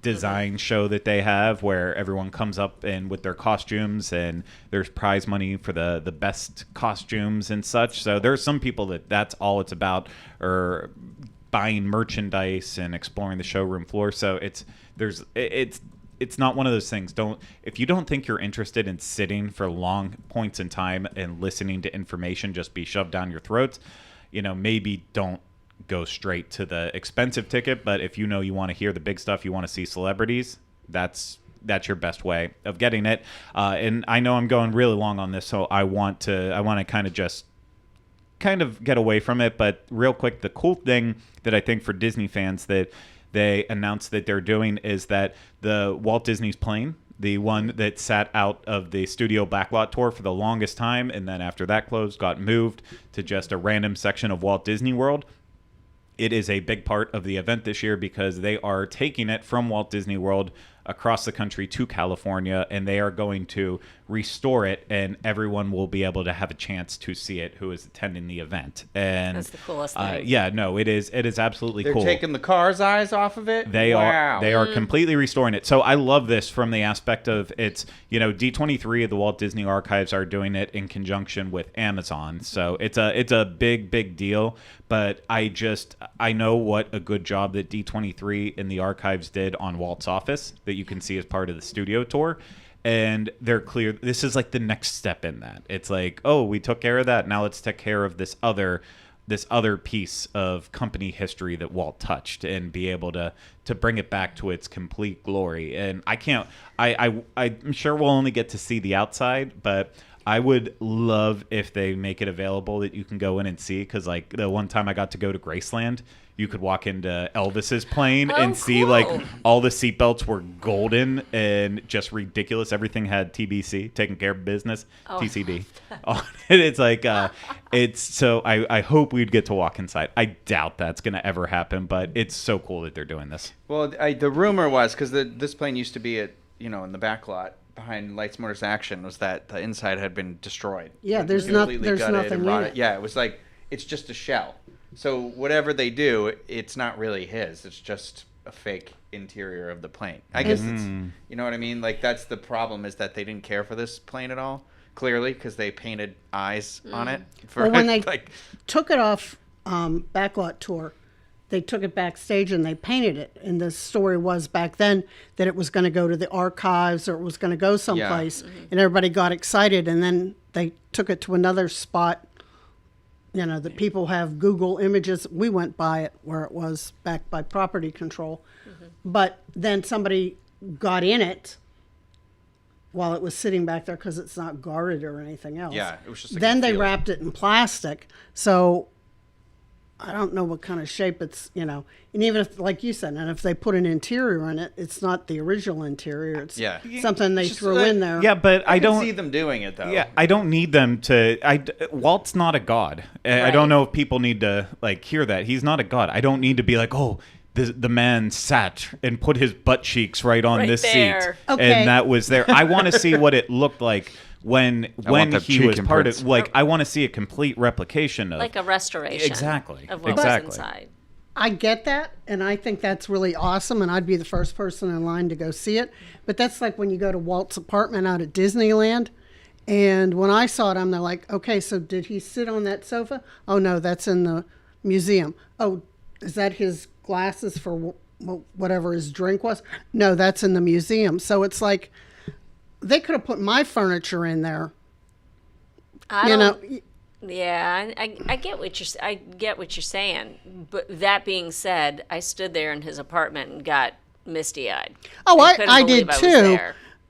design show that they have, where everyone comes up and with their costumes, and there's prize money for the best costumes and such. So there's some people that's all it's about, or buying merchandise and exploring the showroom floor. So it's not one of those things. If you don't think you're interested in sitting for long points in time and listening to information just be shoved down your throats, maybe don't go straight to the expensive ticket. But if you want to hear the big stuff, you want to see celebrities, that's your best way of getting it. And I know I'm going really long on this, so I want to kind of get away from it. But real quick, the cool thing that I think for Disney fans that they announced that they're doing is that the Walt Disney's plane, the one that sat out of the studio backlot tour for the longest time, and then after that closed, got moved to just a random section of Walt Disney World. It is a big part of the event this year because they are taking it from Walt Disney World across the country to California, and they are going to restore it, and everyone will be able to have a chance to see it who is attending the event. And that's the coolest thing. It is absolutely cool. They're taking the car's eyes off of it. They are completely restoring it. So I love this from the aspect of it's, D23 of the Walt Disney Archives are doing it in conjunction with Amazon. So it's a big deal. But I know what a good job that D23 in the archives did on Walt's office that you can see as part of the studio tour. And they're clear. This is like the next step in that. It's like, oh, we took care of that. Now let's take care of this other piece of company history that Walt touched, and be able to bring it back to its complete glory. And I'm sure we'll only get to see the outside, but I would love if they make it available that you can go in and see, because like the one time I got to go to Graceland, you could walk into Elvis's plane and see like all the seatbelts were golden and just ridiculous. Everything had TBC, taking care of business, TCB. It's like so I hope we'd get to walk inside. I doubt that's going to ever happen, but it's so cool that they're doing this. Well, the rumor was, because this plane used to be at in the back lot behind Lights Motors Action, was that the inside had been destroyed. Yeah, there's nothing in it. Yeah, it was like, it's just a shell. So whatever they do, it's not really his. It's just a fake interior of the plane. I guess it's, you know what I mean? Like, that's the problem, is that they didn't care for this plane at all, clearly, because they painted eyes on it. When they took it off backlot tour, they took it backstage and they painted it. And the story was back then that it was going to go to the archives, or it was going to go someplace. And everybody got excited. And then they took it to another spot. That people have Google images. We went by it where it was back by property control. But then somebody got in it while it was sitting back there, because it's not guarded or anything else. Yeah, it was just like then they wrapped it in plastic. So I don't know what kind of shape it's, and even if, like you said, and if they put an interior in it, it's not the original interior. It's something they threw in there. Yeah, but I don't see them doing it, though. Yeah, I don't need them to. Walt's not a god. Right. I don't know if people need to hear that. He's not a god. I don't need to be like, oh, the man sat and put his butt cheeks right on this there. Seat, and that was there. I want to see what it looked like when he was part of. I want to see a complete replication of, like a restoration. Exactly. Of what was inside. I get that, and I think that's really awesome, and I'd be the first person in line to go see it. But that's like when you go to Walt's apartment out at Disneyland, and when I saw it, I'm there like, okay, so did he sit on that sofa? Oh, no, that's in the museum. Oh, is that his glasses for whatever his drink was? No, that's in the museum. So it's like, they could have put my furniture in there. Yeah, I get what you're saying. But that being said, I stood there in his apartment and got misty-eyed. Oh, I did too.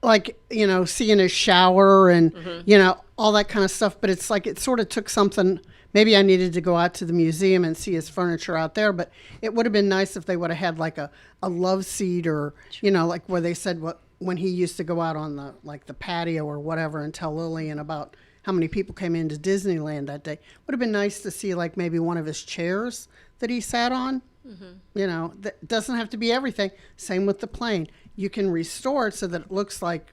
Like, seeing his shower and, all that kind of stuff. But it's like, it sort of took something maybe I needed to go out to the museum and see his furniture out there, but it would have been nice if they would have had like a love seat, or, like where they said when he used to go out on the patio or whatever and tell Lillian about how many people came into Disneyland that day. Would have been nice to see like maybe one of his chairs that he sat on. That doesn't have to be everything. Same with the plane. You can restore it so that it looks like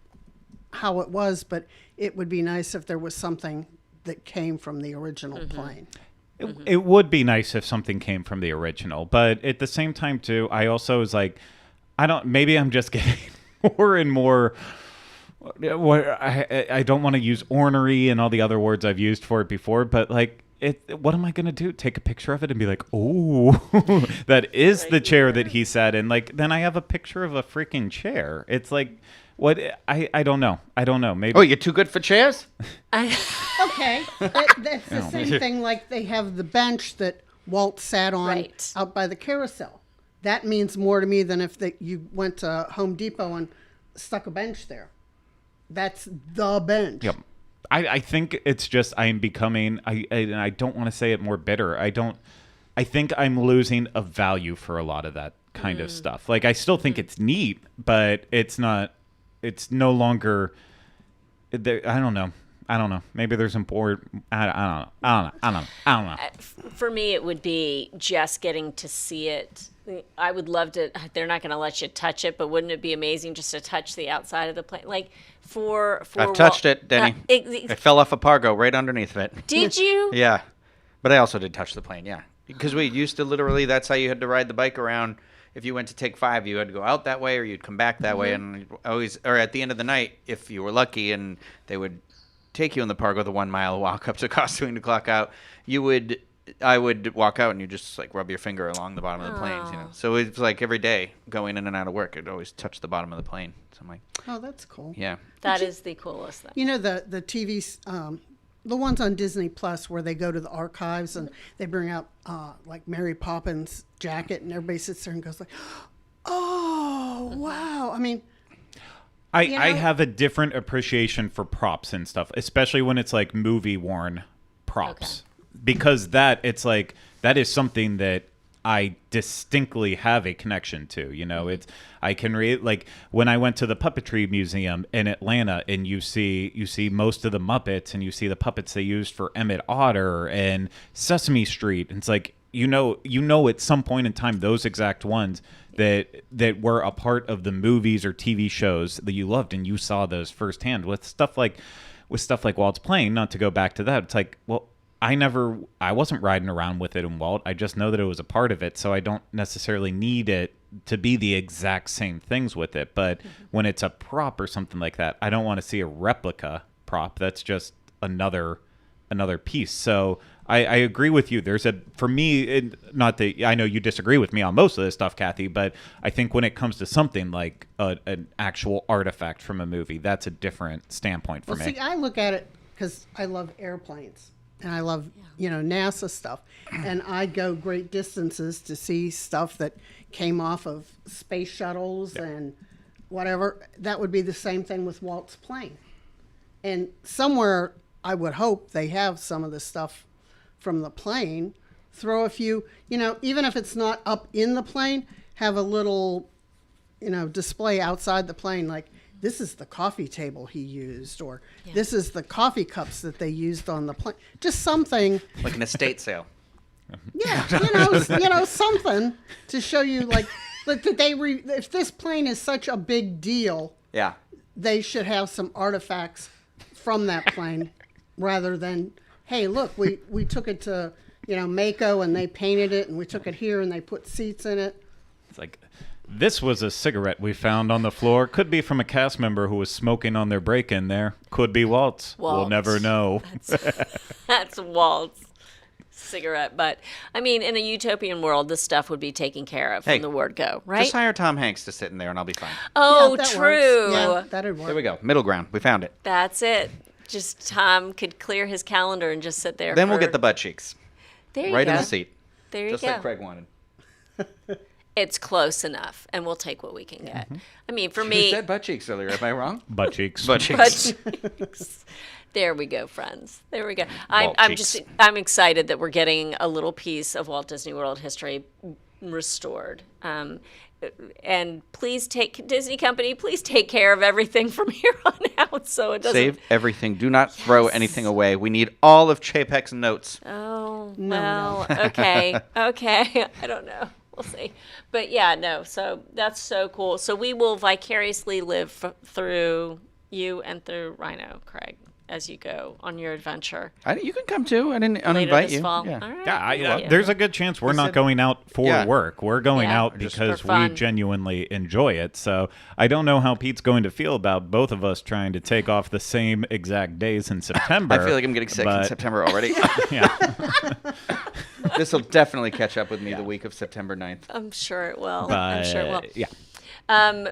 how it was, but it would be nice if there was something that came from the original plane. It would be nice if something came from the original, but at the same time too, I also was like, maybe I'm just getting more and more. I don't want to use ornery and all the other words I've used for it before, but like, what am I going to do? Take a picture of it and be like, oh, that is the chair that he sat in. Like, then I have a picture of a freaking chair. It's like, what? I don't know. Maybe. Oh, you're too good for chairs? Okay. That's the same thing like they have the bench that Walt sat on out by the carousel. That means more to me than if you went to Home Depot and stuck a bench there. That's the bench. Yep. I think it's just I am becoming, and I don't want to say it more bitter. I think I'm losing a value for a lot of that kind of stuff. Like, I still think it's neat, but it's no longer, I don't know. Maybe there's important, I don't know. For me, it would be just getting to see it. I would love to. They're not going to let you touch it, but wouldn't it be amazing just to touch the outside of the plane? Like for I've touched it, Denny. It fell off a Pargo right underneath it. Did you? Yeah, but I also did touch the plane. Yeah, because we used to literally. That's how you had to ride the bike around. If you went to Take 5, you had to go out that way, or you'd come back that way, and or at the end of the night, if you were lucky, and they would take you in the Pargo the 1 mile walk up to Costuing to clock out, I would walk out and you just like rub your finger along the bottom of the planes, So it was like every day going in and out of work, I'd always touch the bottom of the plane. So I'm like, oh, that's cool. Yeah. That is the coolest thing. The TVs, the ones on Disney Plus where they go to the archives and they bring out like Mary Poppins jacket and everybody sits there and goes like, oh, wow. I mean, I have a different appreciation for props and stuff, especially when it's like movie worn props. Because that is something that I distinctly have a connection to. I can read, like when I went to the Puppetry Museum in Atlanta, and you see most of the Muppets, and you see the puppets they used for Emmett Otter and Sesame Street. And it's like at some point in time those exact ones that were a part of the movies or TV shows that you loved, and you saw those firsthand with stuff like Walt's plane. Not to go back to that, it's like, well, I wasn't riding around with it in Walt. I just know that it was a part of it, so I don't necessarily need it to be the exact same things with it. But when it's a prop or something like that, I don't want to see a replica prop. That's just another piece. So I agree with you. For me, not that I know you disagree with me on most of this stuff, Kathy, but I think when it comes to something like an actual artifact from a movie, that's a different standpoint for me. See, I look at it because I love airplanes. And I love, NASA stuff. And I go great distances to see stuff that came off of space shuttles and whatever. That would be the same thing with Walt's plane. And somewhere, I would hope they have some of the stuff from the plane. Throw a few, even if it's not up in the plane, have a little, display outside the plane, like, this is the coffee table he used, or this is the coffee cups that they used on the plane. Just something like an estate sale. Yeah, something to show you, like that if this plane is such a big deal, they should have some artifacts from that plane, rather than, hey, look, we took it to Mako and they painted it, and we took it here and they put seats in it. It's like, this was a cigarette we found on the floor. Could be from a cast member who was smoking on their break in there. Could be Walt's. We'll never know. That's Walt's cigarette. But, I mean, in a utopian world, this stuff would be taken care of from the word go, right? Just hire Tom Hanks to sit in there and I'll be fine. Oh, that true. Works. Yeah, that'd work. There we go. Middle ground. We found it. That's it. Just Tom could clear his calendar and just sit there. Then we'll get the butt cheeks. There you right go. in the seat. There you just go. like Craig wanted. it's close enough, and we'll take what we can get. I mean, for You me, said butt cheeks earlier. Am I wrong? Butt cheeks. Butt cheeks. but there we go, friends. There we go. Walt cheeks. I'm excited that we're getting a little piece of Walt Disney World history restored. And please Disney Company, please take care of everything from here on out, so it doesn't. Save everything. Do not throw anything away. We need all of Chapek's notes. Oh, No, well, okay. I don't know. We'll see. But yeah, no, so that's so cool. So we will vicariously live through you and through Rhino, Craig, as you go on your adventure You can come too. I didn't later uninvite this you. fall. Yeah. All right. Yeah, there's a good chance we're not going out for Yeah. work. We're going Yeah. out Just because for we fun. genuinely enjoy it. So I don't know how Pete's going to feel about both of us trying to take off the same exact days in September. I feel like I'm getting sick in but- September already. Yeah, This will definitely catch up with me the week of September 9th. I'm sure it will. but I'm sure it will. yeah.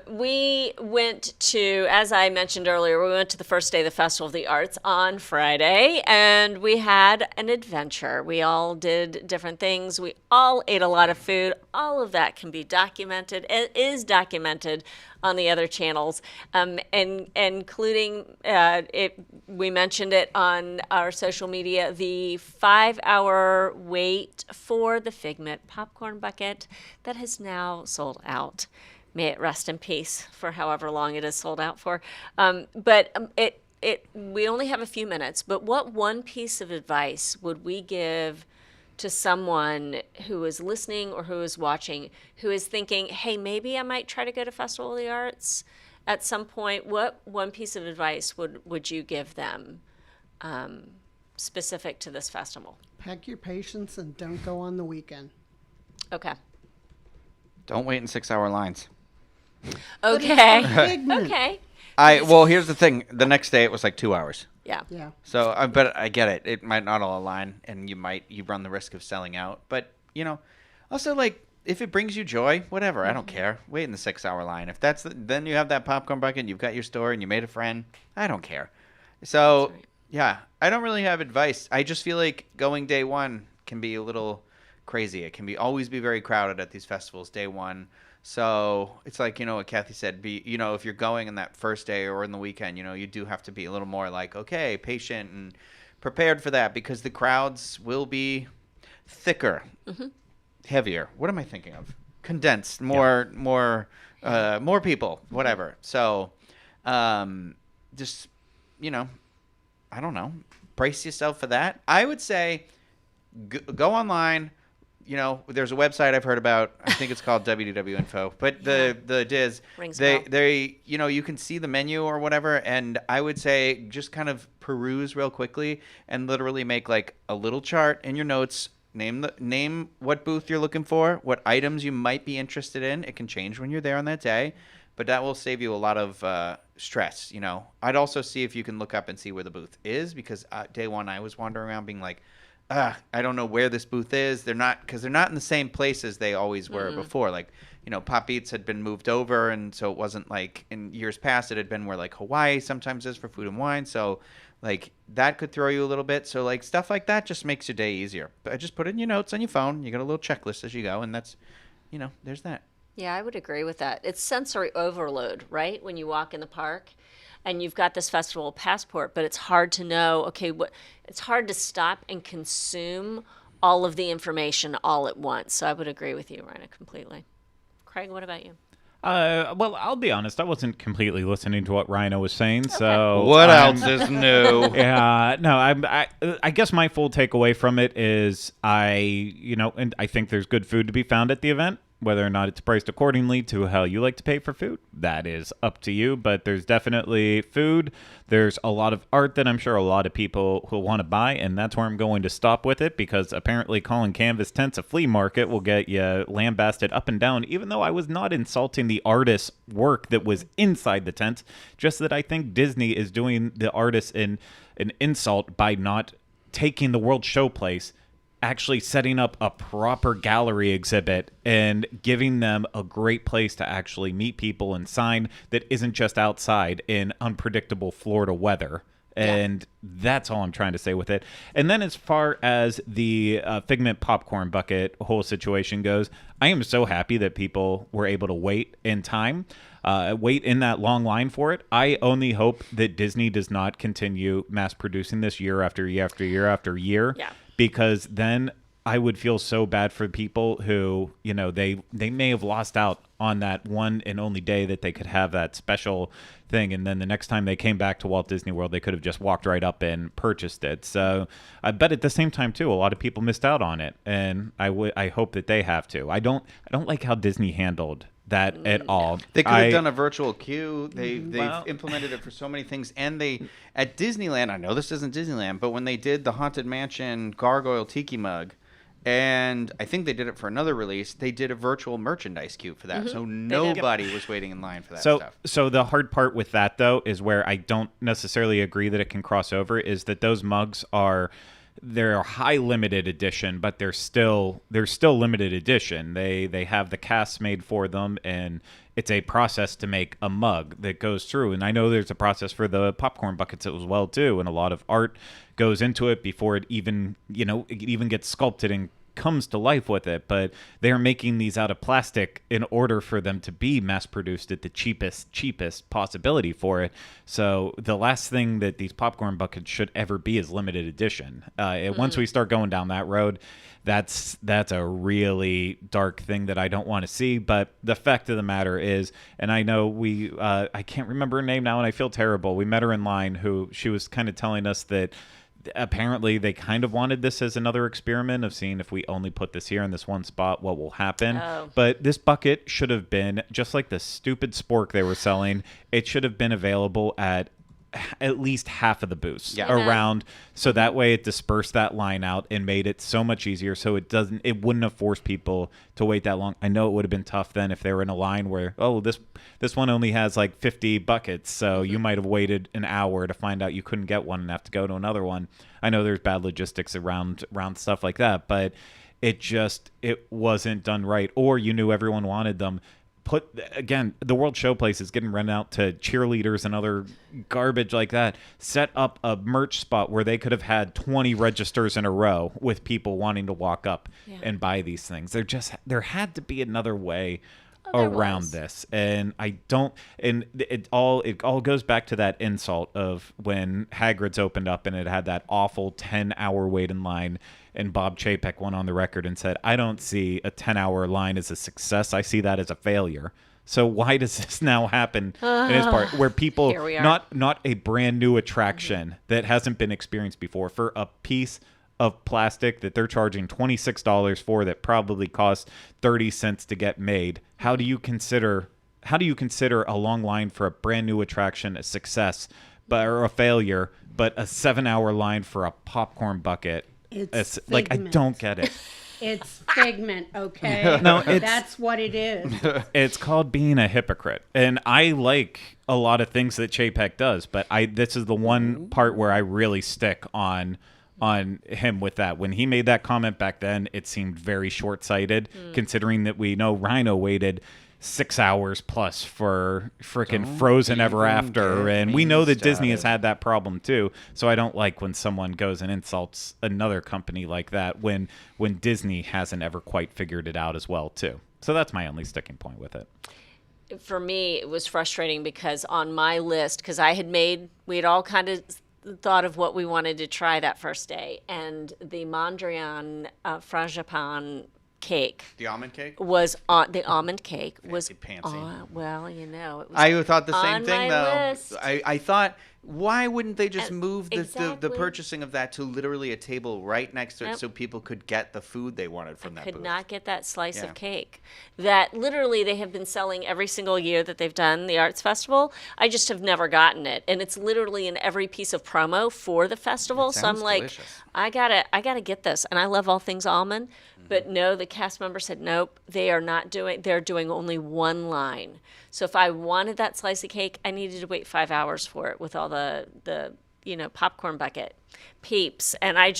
We went to, as I mentioned earlier, we went to the first day of the Festival of the Arts on Friday, and we had an adventure. We all did different things. We all ate a lot of food. All of that can be documented. It is documented on the other channels, and including we mentioned it on our social media, the 5-hour wait for the Figment popcorn bucket that has now sold out. May it rest in peace for however long it is sold out for. We only have a few minutes, but what one piece of advice would we give to someone who is listening or who is watching, who is thinking, hey, maybe I might try to go to Festival of the Arts at some point? What one piece of advice would you give them specific to this festival? Pack your patience and don't go on the weekend. Okay. Don't wait in 6-hour lines. Okay. Figment. Okay. Well, here's the thing. The next day it was like 2 hours. Yeah. Yeah. So, but I get it. It might not all align, and you run the risk of selling out. But also like if it brings you joy, whatever. I don't care. Wait in the 6-hour line. If then you have that popcorn bucket, you've got your store, and you made a friend. I don't care. So That's right. yeah, I don't really have advice. I just feel like going day one can be a little crazy. It can always be very crowded at these festivals day one. So it's like, what Kathy said, if you're going in that first day or in the weekend, you do have to be a little more like, okay, patient and prepared for that because the crowds will be thicker, heavier. What am I thinking of? Condensed, more people, whatever. So just, I don't know, brace yourself for that. I would say go online. There's a website I've heard about. I think it's called WDW Info. But the Diz, Rings a bell. they you can see the menu or whatever. And I would say just kind of peruse real quickly and literally make like a little chart in your notes. Name what booth you're looking for, what items you might be interested in. It can change when you're there on that day, but that will save you a lot of stress. I'd also see if you can look up and see where the booth is because day one I was wandering around being like, I don't know where this booth is. They're not in the same place as they always were before. Like, Pop Eats had been moved over, and so it wasn't like in years past it had been where like Hawaii sometimes is for food and wine. So like that could throw you a little bit. So like stuff like that just makes your day easier. But I just put it in your notes on your phone. You got a little checklist as you go, and that's, there's that. Yeah, I would agree with that. It's sensory overload, right? When you walk in the park and you've got this festival passport, but it's hard to know, it's hard to stop and consume all of the information all at once. So I would agree with you, Rhina, completely. Craig, what about you? Well, I'll be honest. I wasn't completely listening to what Rhino was saying. So What else is new? Yeah, no, I guess my full takeaway from it is and I think there's good food to be found at the event. Whether or not it's priced accordingly to how you like to pay for food, that is up to you. But there's definitely food. There's a lot of art that I'm sure a lot of people will want to buy, and that's where I'm going to stop with it because apparently calling canvas tents a flea market will get you lambasted up and down, even though I was not insulting the artist's work that was inside the tent, just that I think Disney is doing the artists an insult by not taking the World Showplace, actually setting up a proper gallery exhibit and giving them a great place to actually meet people and sign that isn't just outside in unpredictable Florida weather. And that's all I'm trying to say with it. And then as far as the Figment popcorn bucket whole situation goes, I am so happy that people were able to wait in time, wait in that long line for it. I only hope that Disney does not continue mass producing this year after year after year after year, because then I would feel so bad for people who, you know, they may have lost out on that one and only day that they could have that special thing. And then the next time they came back to Walt Disney World, they could have just walked right up and purchased it. So I bet at the same time, too, a lot of people missed out on it. And I hope that they have to. I don't like how Disney handled that at all. They could have done a virtual queue. They've implemented it for so many things. And they, at Disneyland, I know this isn't Disneyland, but when they did the Haunted Mansion Gargoyle Tiki Mug, and I think they did it for another release, they did a virtual merchandise queue for that. So nobody was waiting in line for that stuff. So the hard part with that, though, is where I don't necessarily agree that it can cross over, is that those mugs they're high limited edition, but they're still limited edition. They have the casts made for them, and it's a process to make a mug that goes through. And I know there's a process for the popcorn buckets as well too, and a lot of art goes into it before it even gets sculpted and comes to life with it. But they're making these out of plastic in order for them to be mass produced at the cheapest possibility for it. So the last thing that these popcorn buckets should ever be is limited edition. Once we start going down that road, that's a really dark thing that I don't want to see. But the fact of the matter is, and I know I can't remember her name now, and I feel terrible. We met her in line, she was kind of telling us that apparently they kind of wanted this as another experiment of seeing if we only put this here in this one spot, what will happen. But this bucket should have been, just like the stupid spork they were selling, it should have been available at least half of the booths around, so that way it dispersed that line out and made it so much easier, so it wouldn't have forced people to wait that long. I know it would have been tough then if they were in a line where, this one only has like 50 buckets, so you might have waited an hour to find out you couldn't get one and have to go to another one. I know there's bad logistics around stuff like that, but it wasn't done right, or you knew everyone wanted them. Again, the World Showplace is getting run out to cheerleaders and other garbage like that. Set up a merch spot where they could have had 20 registers in a row with people wanting to walk up and buy these things. There had to be another way around this, and it all goes back to that insult of when Hagrid's opened up and it had that awful 10-hour wait in line. And Bob Chapek went on the record and said, I don't see a 10-hour line as a success. I see that as a failure. So why does this now happen in this part where people, not a brand new attraction that hasn't been experienced before, for a piece of plastic that they're charging $26 for that probably costs 30 cents to get made, how do you consider a long line for a brand new attraction a success or a failure, but a 7-hour line for a popcorn bucket? It's like, I don't get it. It's Figment, okay? No, that's what it is. It's called being a hypocrite. And I like a lot of things that Chapek does, but this is the one part where I really stick on him with that. When he made that comment back then, it seemed very short-sighted, considering that we know Rhino waited 6 hours plus for frickin' Frozen Ever After, and we know that Disney has had that problem too. So I don't like when someone goes and insults another company like that when Disney hasn't ever quite figured it out as well too. So that's my only sticking point with it. For me, it was frustrating because on my list, because we had all kind of thought of what we wanted to try that first day, and the Mondrian Frangipane cake. The almond cake? Was on the almond cake was Pantsy. well, it was I thought the same thing though. List. I thought, why wouldn't they just move the exactly. purchasing of that to literally a table right next to it so people could get the food they wanted from that booth? Could not get that slice of cake that literally they have been selling every single year that they've done the arts festival. I just have never gotten it, and it's literally in every piece of promo for the festival. So I'm like, delicious. I gotta get this, and I love all things almond. But no, the cast member said, nope, they're doing only one line. So if I wanted that slice of cake, I needed to wait 5 hours for it with all the popcorn bucket peeps. And I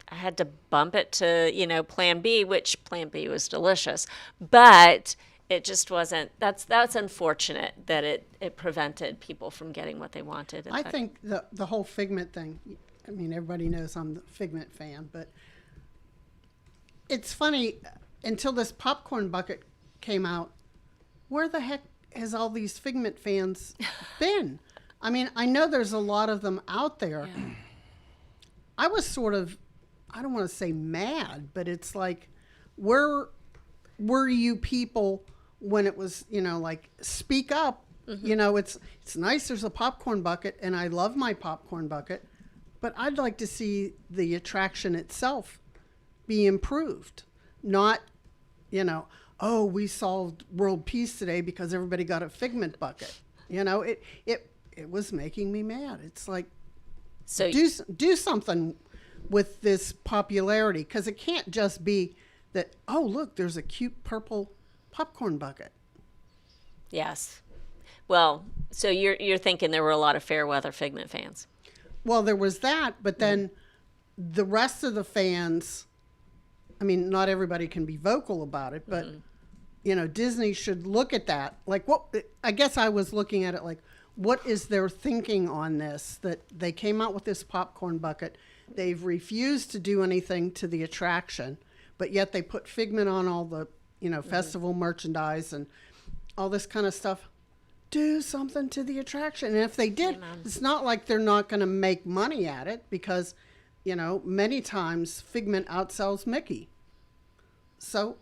had to bump it to, Plan B, which Plan B was delicious. But it just wasn't. That's unfortunate that it prevented people from getting what they wanted. I think the whole Figment thing, I mean, everybody knows I'm the Figment fan, but it's funny, until this popcorn bucket came out, where the heck has all these Figment fans been? I mean, I know there's a lot of them out there. Yeah. I was sort of, I don't want to say mad, but it's like, where were you people when it was, like, speak up? Mm-hmm. It's nice there's a popcorn bucket, and I love my popcorn bucket, but I'd like to see the attraction itself be improved. Not, oh, we solved world peace today because everybody got a Figment bucket. It was making me mad. It's like, so do something with this popularity, because it can't just be that, oh, look, there's a cute purple popcorn bucket. Yes. Well, so you're thinking there were a lot of fair weather Figment fans. Well, there was that, but then the rest of the fans, I mean, not everybody can be vocal about it, but, Disney should look at that. Like, I guess I was looking at it like, what is their thinking on this? That they came out with this popcorn bucket. They've refused to do anything to the attraction, but yet they put Figment on all the, festival merchandise and all this kind of stuff. Do something to the attraction. And if they did, it's not like they're not going to make money at it, because, many times Figment outsells Mickey. So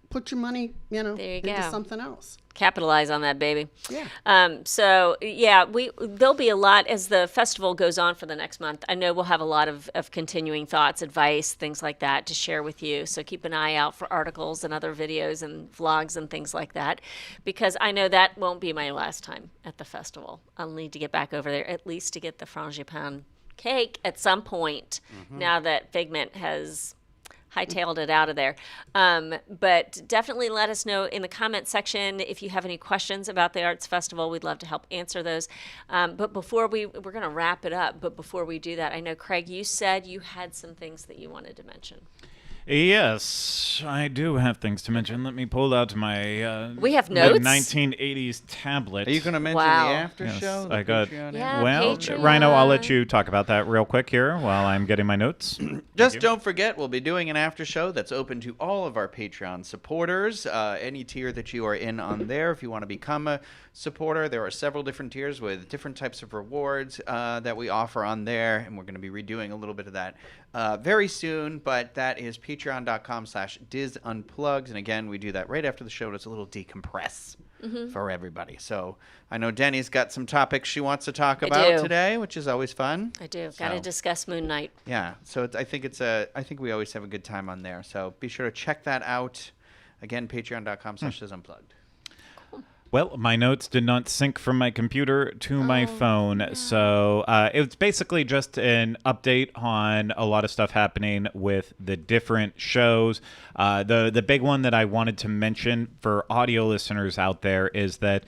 put your money, into something else. Capitalize on that, baby. Yeah. So yeah, there'll be a lot as the festival goes on for the next month. I know we'll have a lot of continuing thoughts, advice, things like that to share with you. So keep an eye out for articles and other videos and vlogs and things like that, because I know that won't be my last time at the festival. I'll need to get back over there at least to get the frangipane cake at some point, now that Figment has hightailed it out of there. But definitely let us know in the comment section if you have any questions about the Arts Festival. We'd love to help answer those. But before we're going to wrap it up, but before we do that, I know, Craig, you said you had some things that you wanted to mention. Yes, I do have things to mention. Let me pull out my we have notes? 1980s tablet. Are you going to mention the after show? I got. Patreon. Rhino, I'll let you talk about that real quick here while I'm getting my notes. Just don't forget, we'll be doing an after show that's open to all of our Patreon supporters. Any tier that you are in on there, if you want to become a supporter, there are several different tiers with different types of rewards that we offer on there, and we're going to be redoing a little bit of that very soon, but that is patreon.com/DizUnplugged, and again, we do that right after the show. It's a little decompress for everybody. So I know Denny's got some topics she wants to talk about today, which is always fun. I do. Got to discuss Moon Knight. Yeah, so I think we always have a good time on there. So be sure to check that out. Again, patreon.com/DizUnplugged. Well, my notes did not sync from my computer to my phone, so it's basically just an update on a lot of stuff happening with the different shows. The big one that I wanted to mention for audio listeners out there is that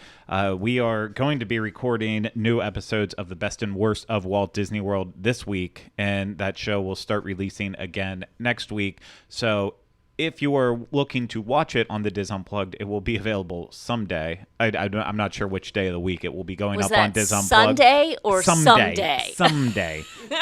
we are going to be recording new episodes of the Best and Worst of Walt Disney World this week, and that show will start releasing again next week. So if you are looking to watch it on the Diz Unplugged, it will be available someday. I'm not sure which day of the week it will be going up on Diz Unplugged. Sunday or someday?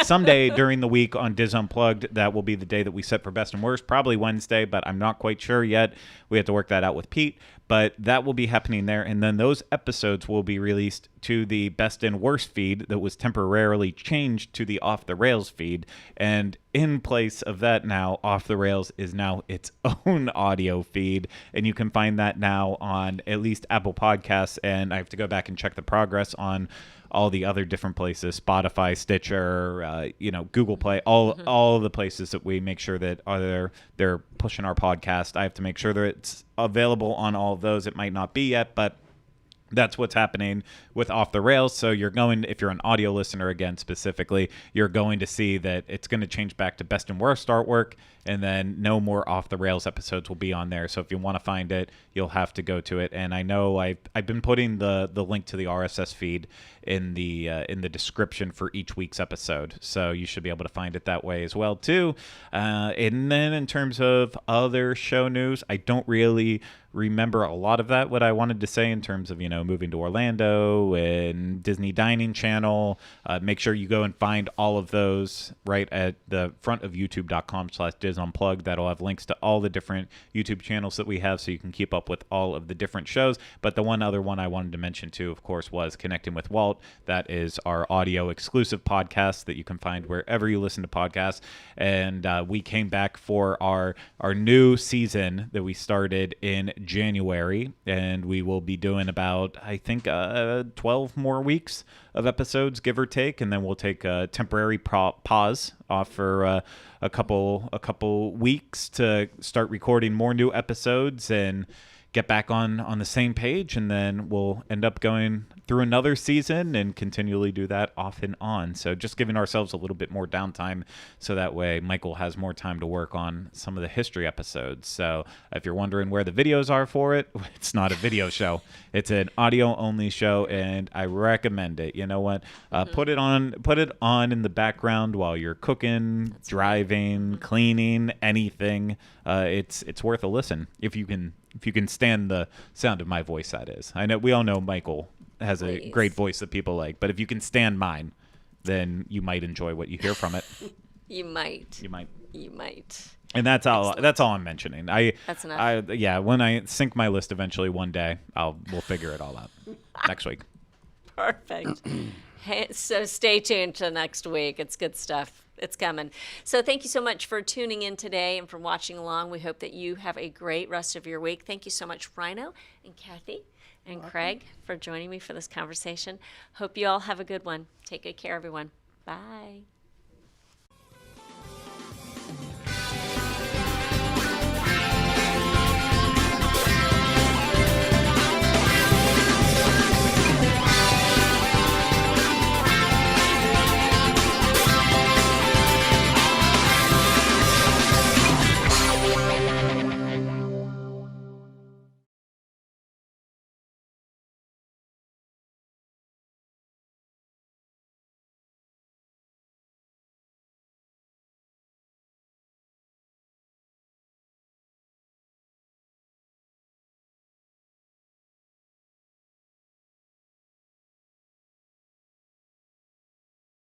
Someday during the week on Diz Unplugged. That will be the day that we set for Best and Worst. Probably Wednesday, but I'm not quite sure yet. We have to work that out with Pete. But that will be happening there. And then those episodes will be released to the Best and Worst feed that was temporarily changed to the Off the Rails feed. And in place of that now, Off the Rails is now its own audio feed. And you can find that now on at least Apple Podcasts. And I have to go back and check the progress on all the other different places, Spotify, Stitcher, Google Play, all of the places that we make sure that they're pushing our podcast. I have to make sure that it's available on all of those. It might not be yet, but That's what's happening with Off the Rails. So you're going, if you're an audio listener again specifically, you're going to see that it's going to change back to best and worst artwork, and then no more Off the Rails episodes will be on there. So if you want to find it, you'll have to go to it. And I know I've been putting the link to the RSS feed in the description for each week's episode. So you should be able to find it that way as well too. And then in terms of other show news, I don't really remember a lot of that. What I wanted to say in terms of, moving to Orlando and Disney Dining Channel, make sure you go and find all of those right at the front of youtube.com/DizUnplugged. That'll have links to all the different YouTube channels that we have, so you can keep up with all of the different shows. But the one other one I wanted to mention too, of course, was Connecting with Walt. That is our audio exclusive podcast that you can find wherever you listen to podcasts. And we came back for our new season that we started in January, and we will be doing about, I think, 12 more weeks of episodes, give or take, and then we'll take a temporary pause off for a couple weeks to start recording more new episodes and get back on the same page, and then we'll end up going through another season and continually do that off and on. So just giving ourselves a little bit more downtime, so that way Michael has more time to work on some of the history episodes. So if you're wondering where the videos are for it, it's not a video show. It's an audio only show, and I recommend it. You know what? Put it on in the background while you're cooking, driving, cleaning, anything. It's worth a listen if you can stand the sound of my voice. That is, I know we all know Michael has a great voice that people like, but if you can stand mine, then you might enjoy what you hear from it. You might. And that's all. Excellent. That's all I'm mentioning. That's enough. When I sync my list eventually one day, we'll figure it all out next week. Perfect. Hey, so stay tuned to next week. It's good stuff. It's coming. So thank you so much for tuning in today and for watching along. We hope that you have a great rest of your week. Thank you so much, Rhino and Kathy and Craig, for joining me for this conversation. Hope you all have a good one. Take good care, everyone. Bye.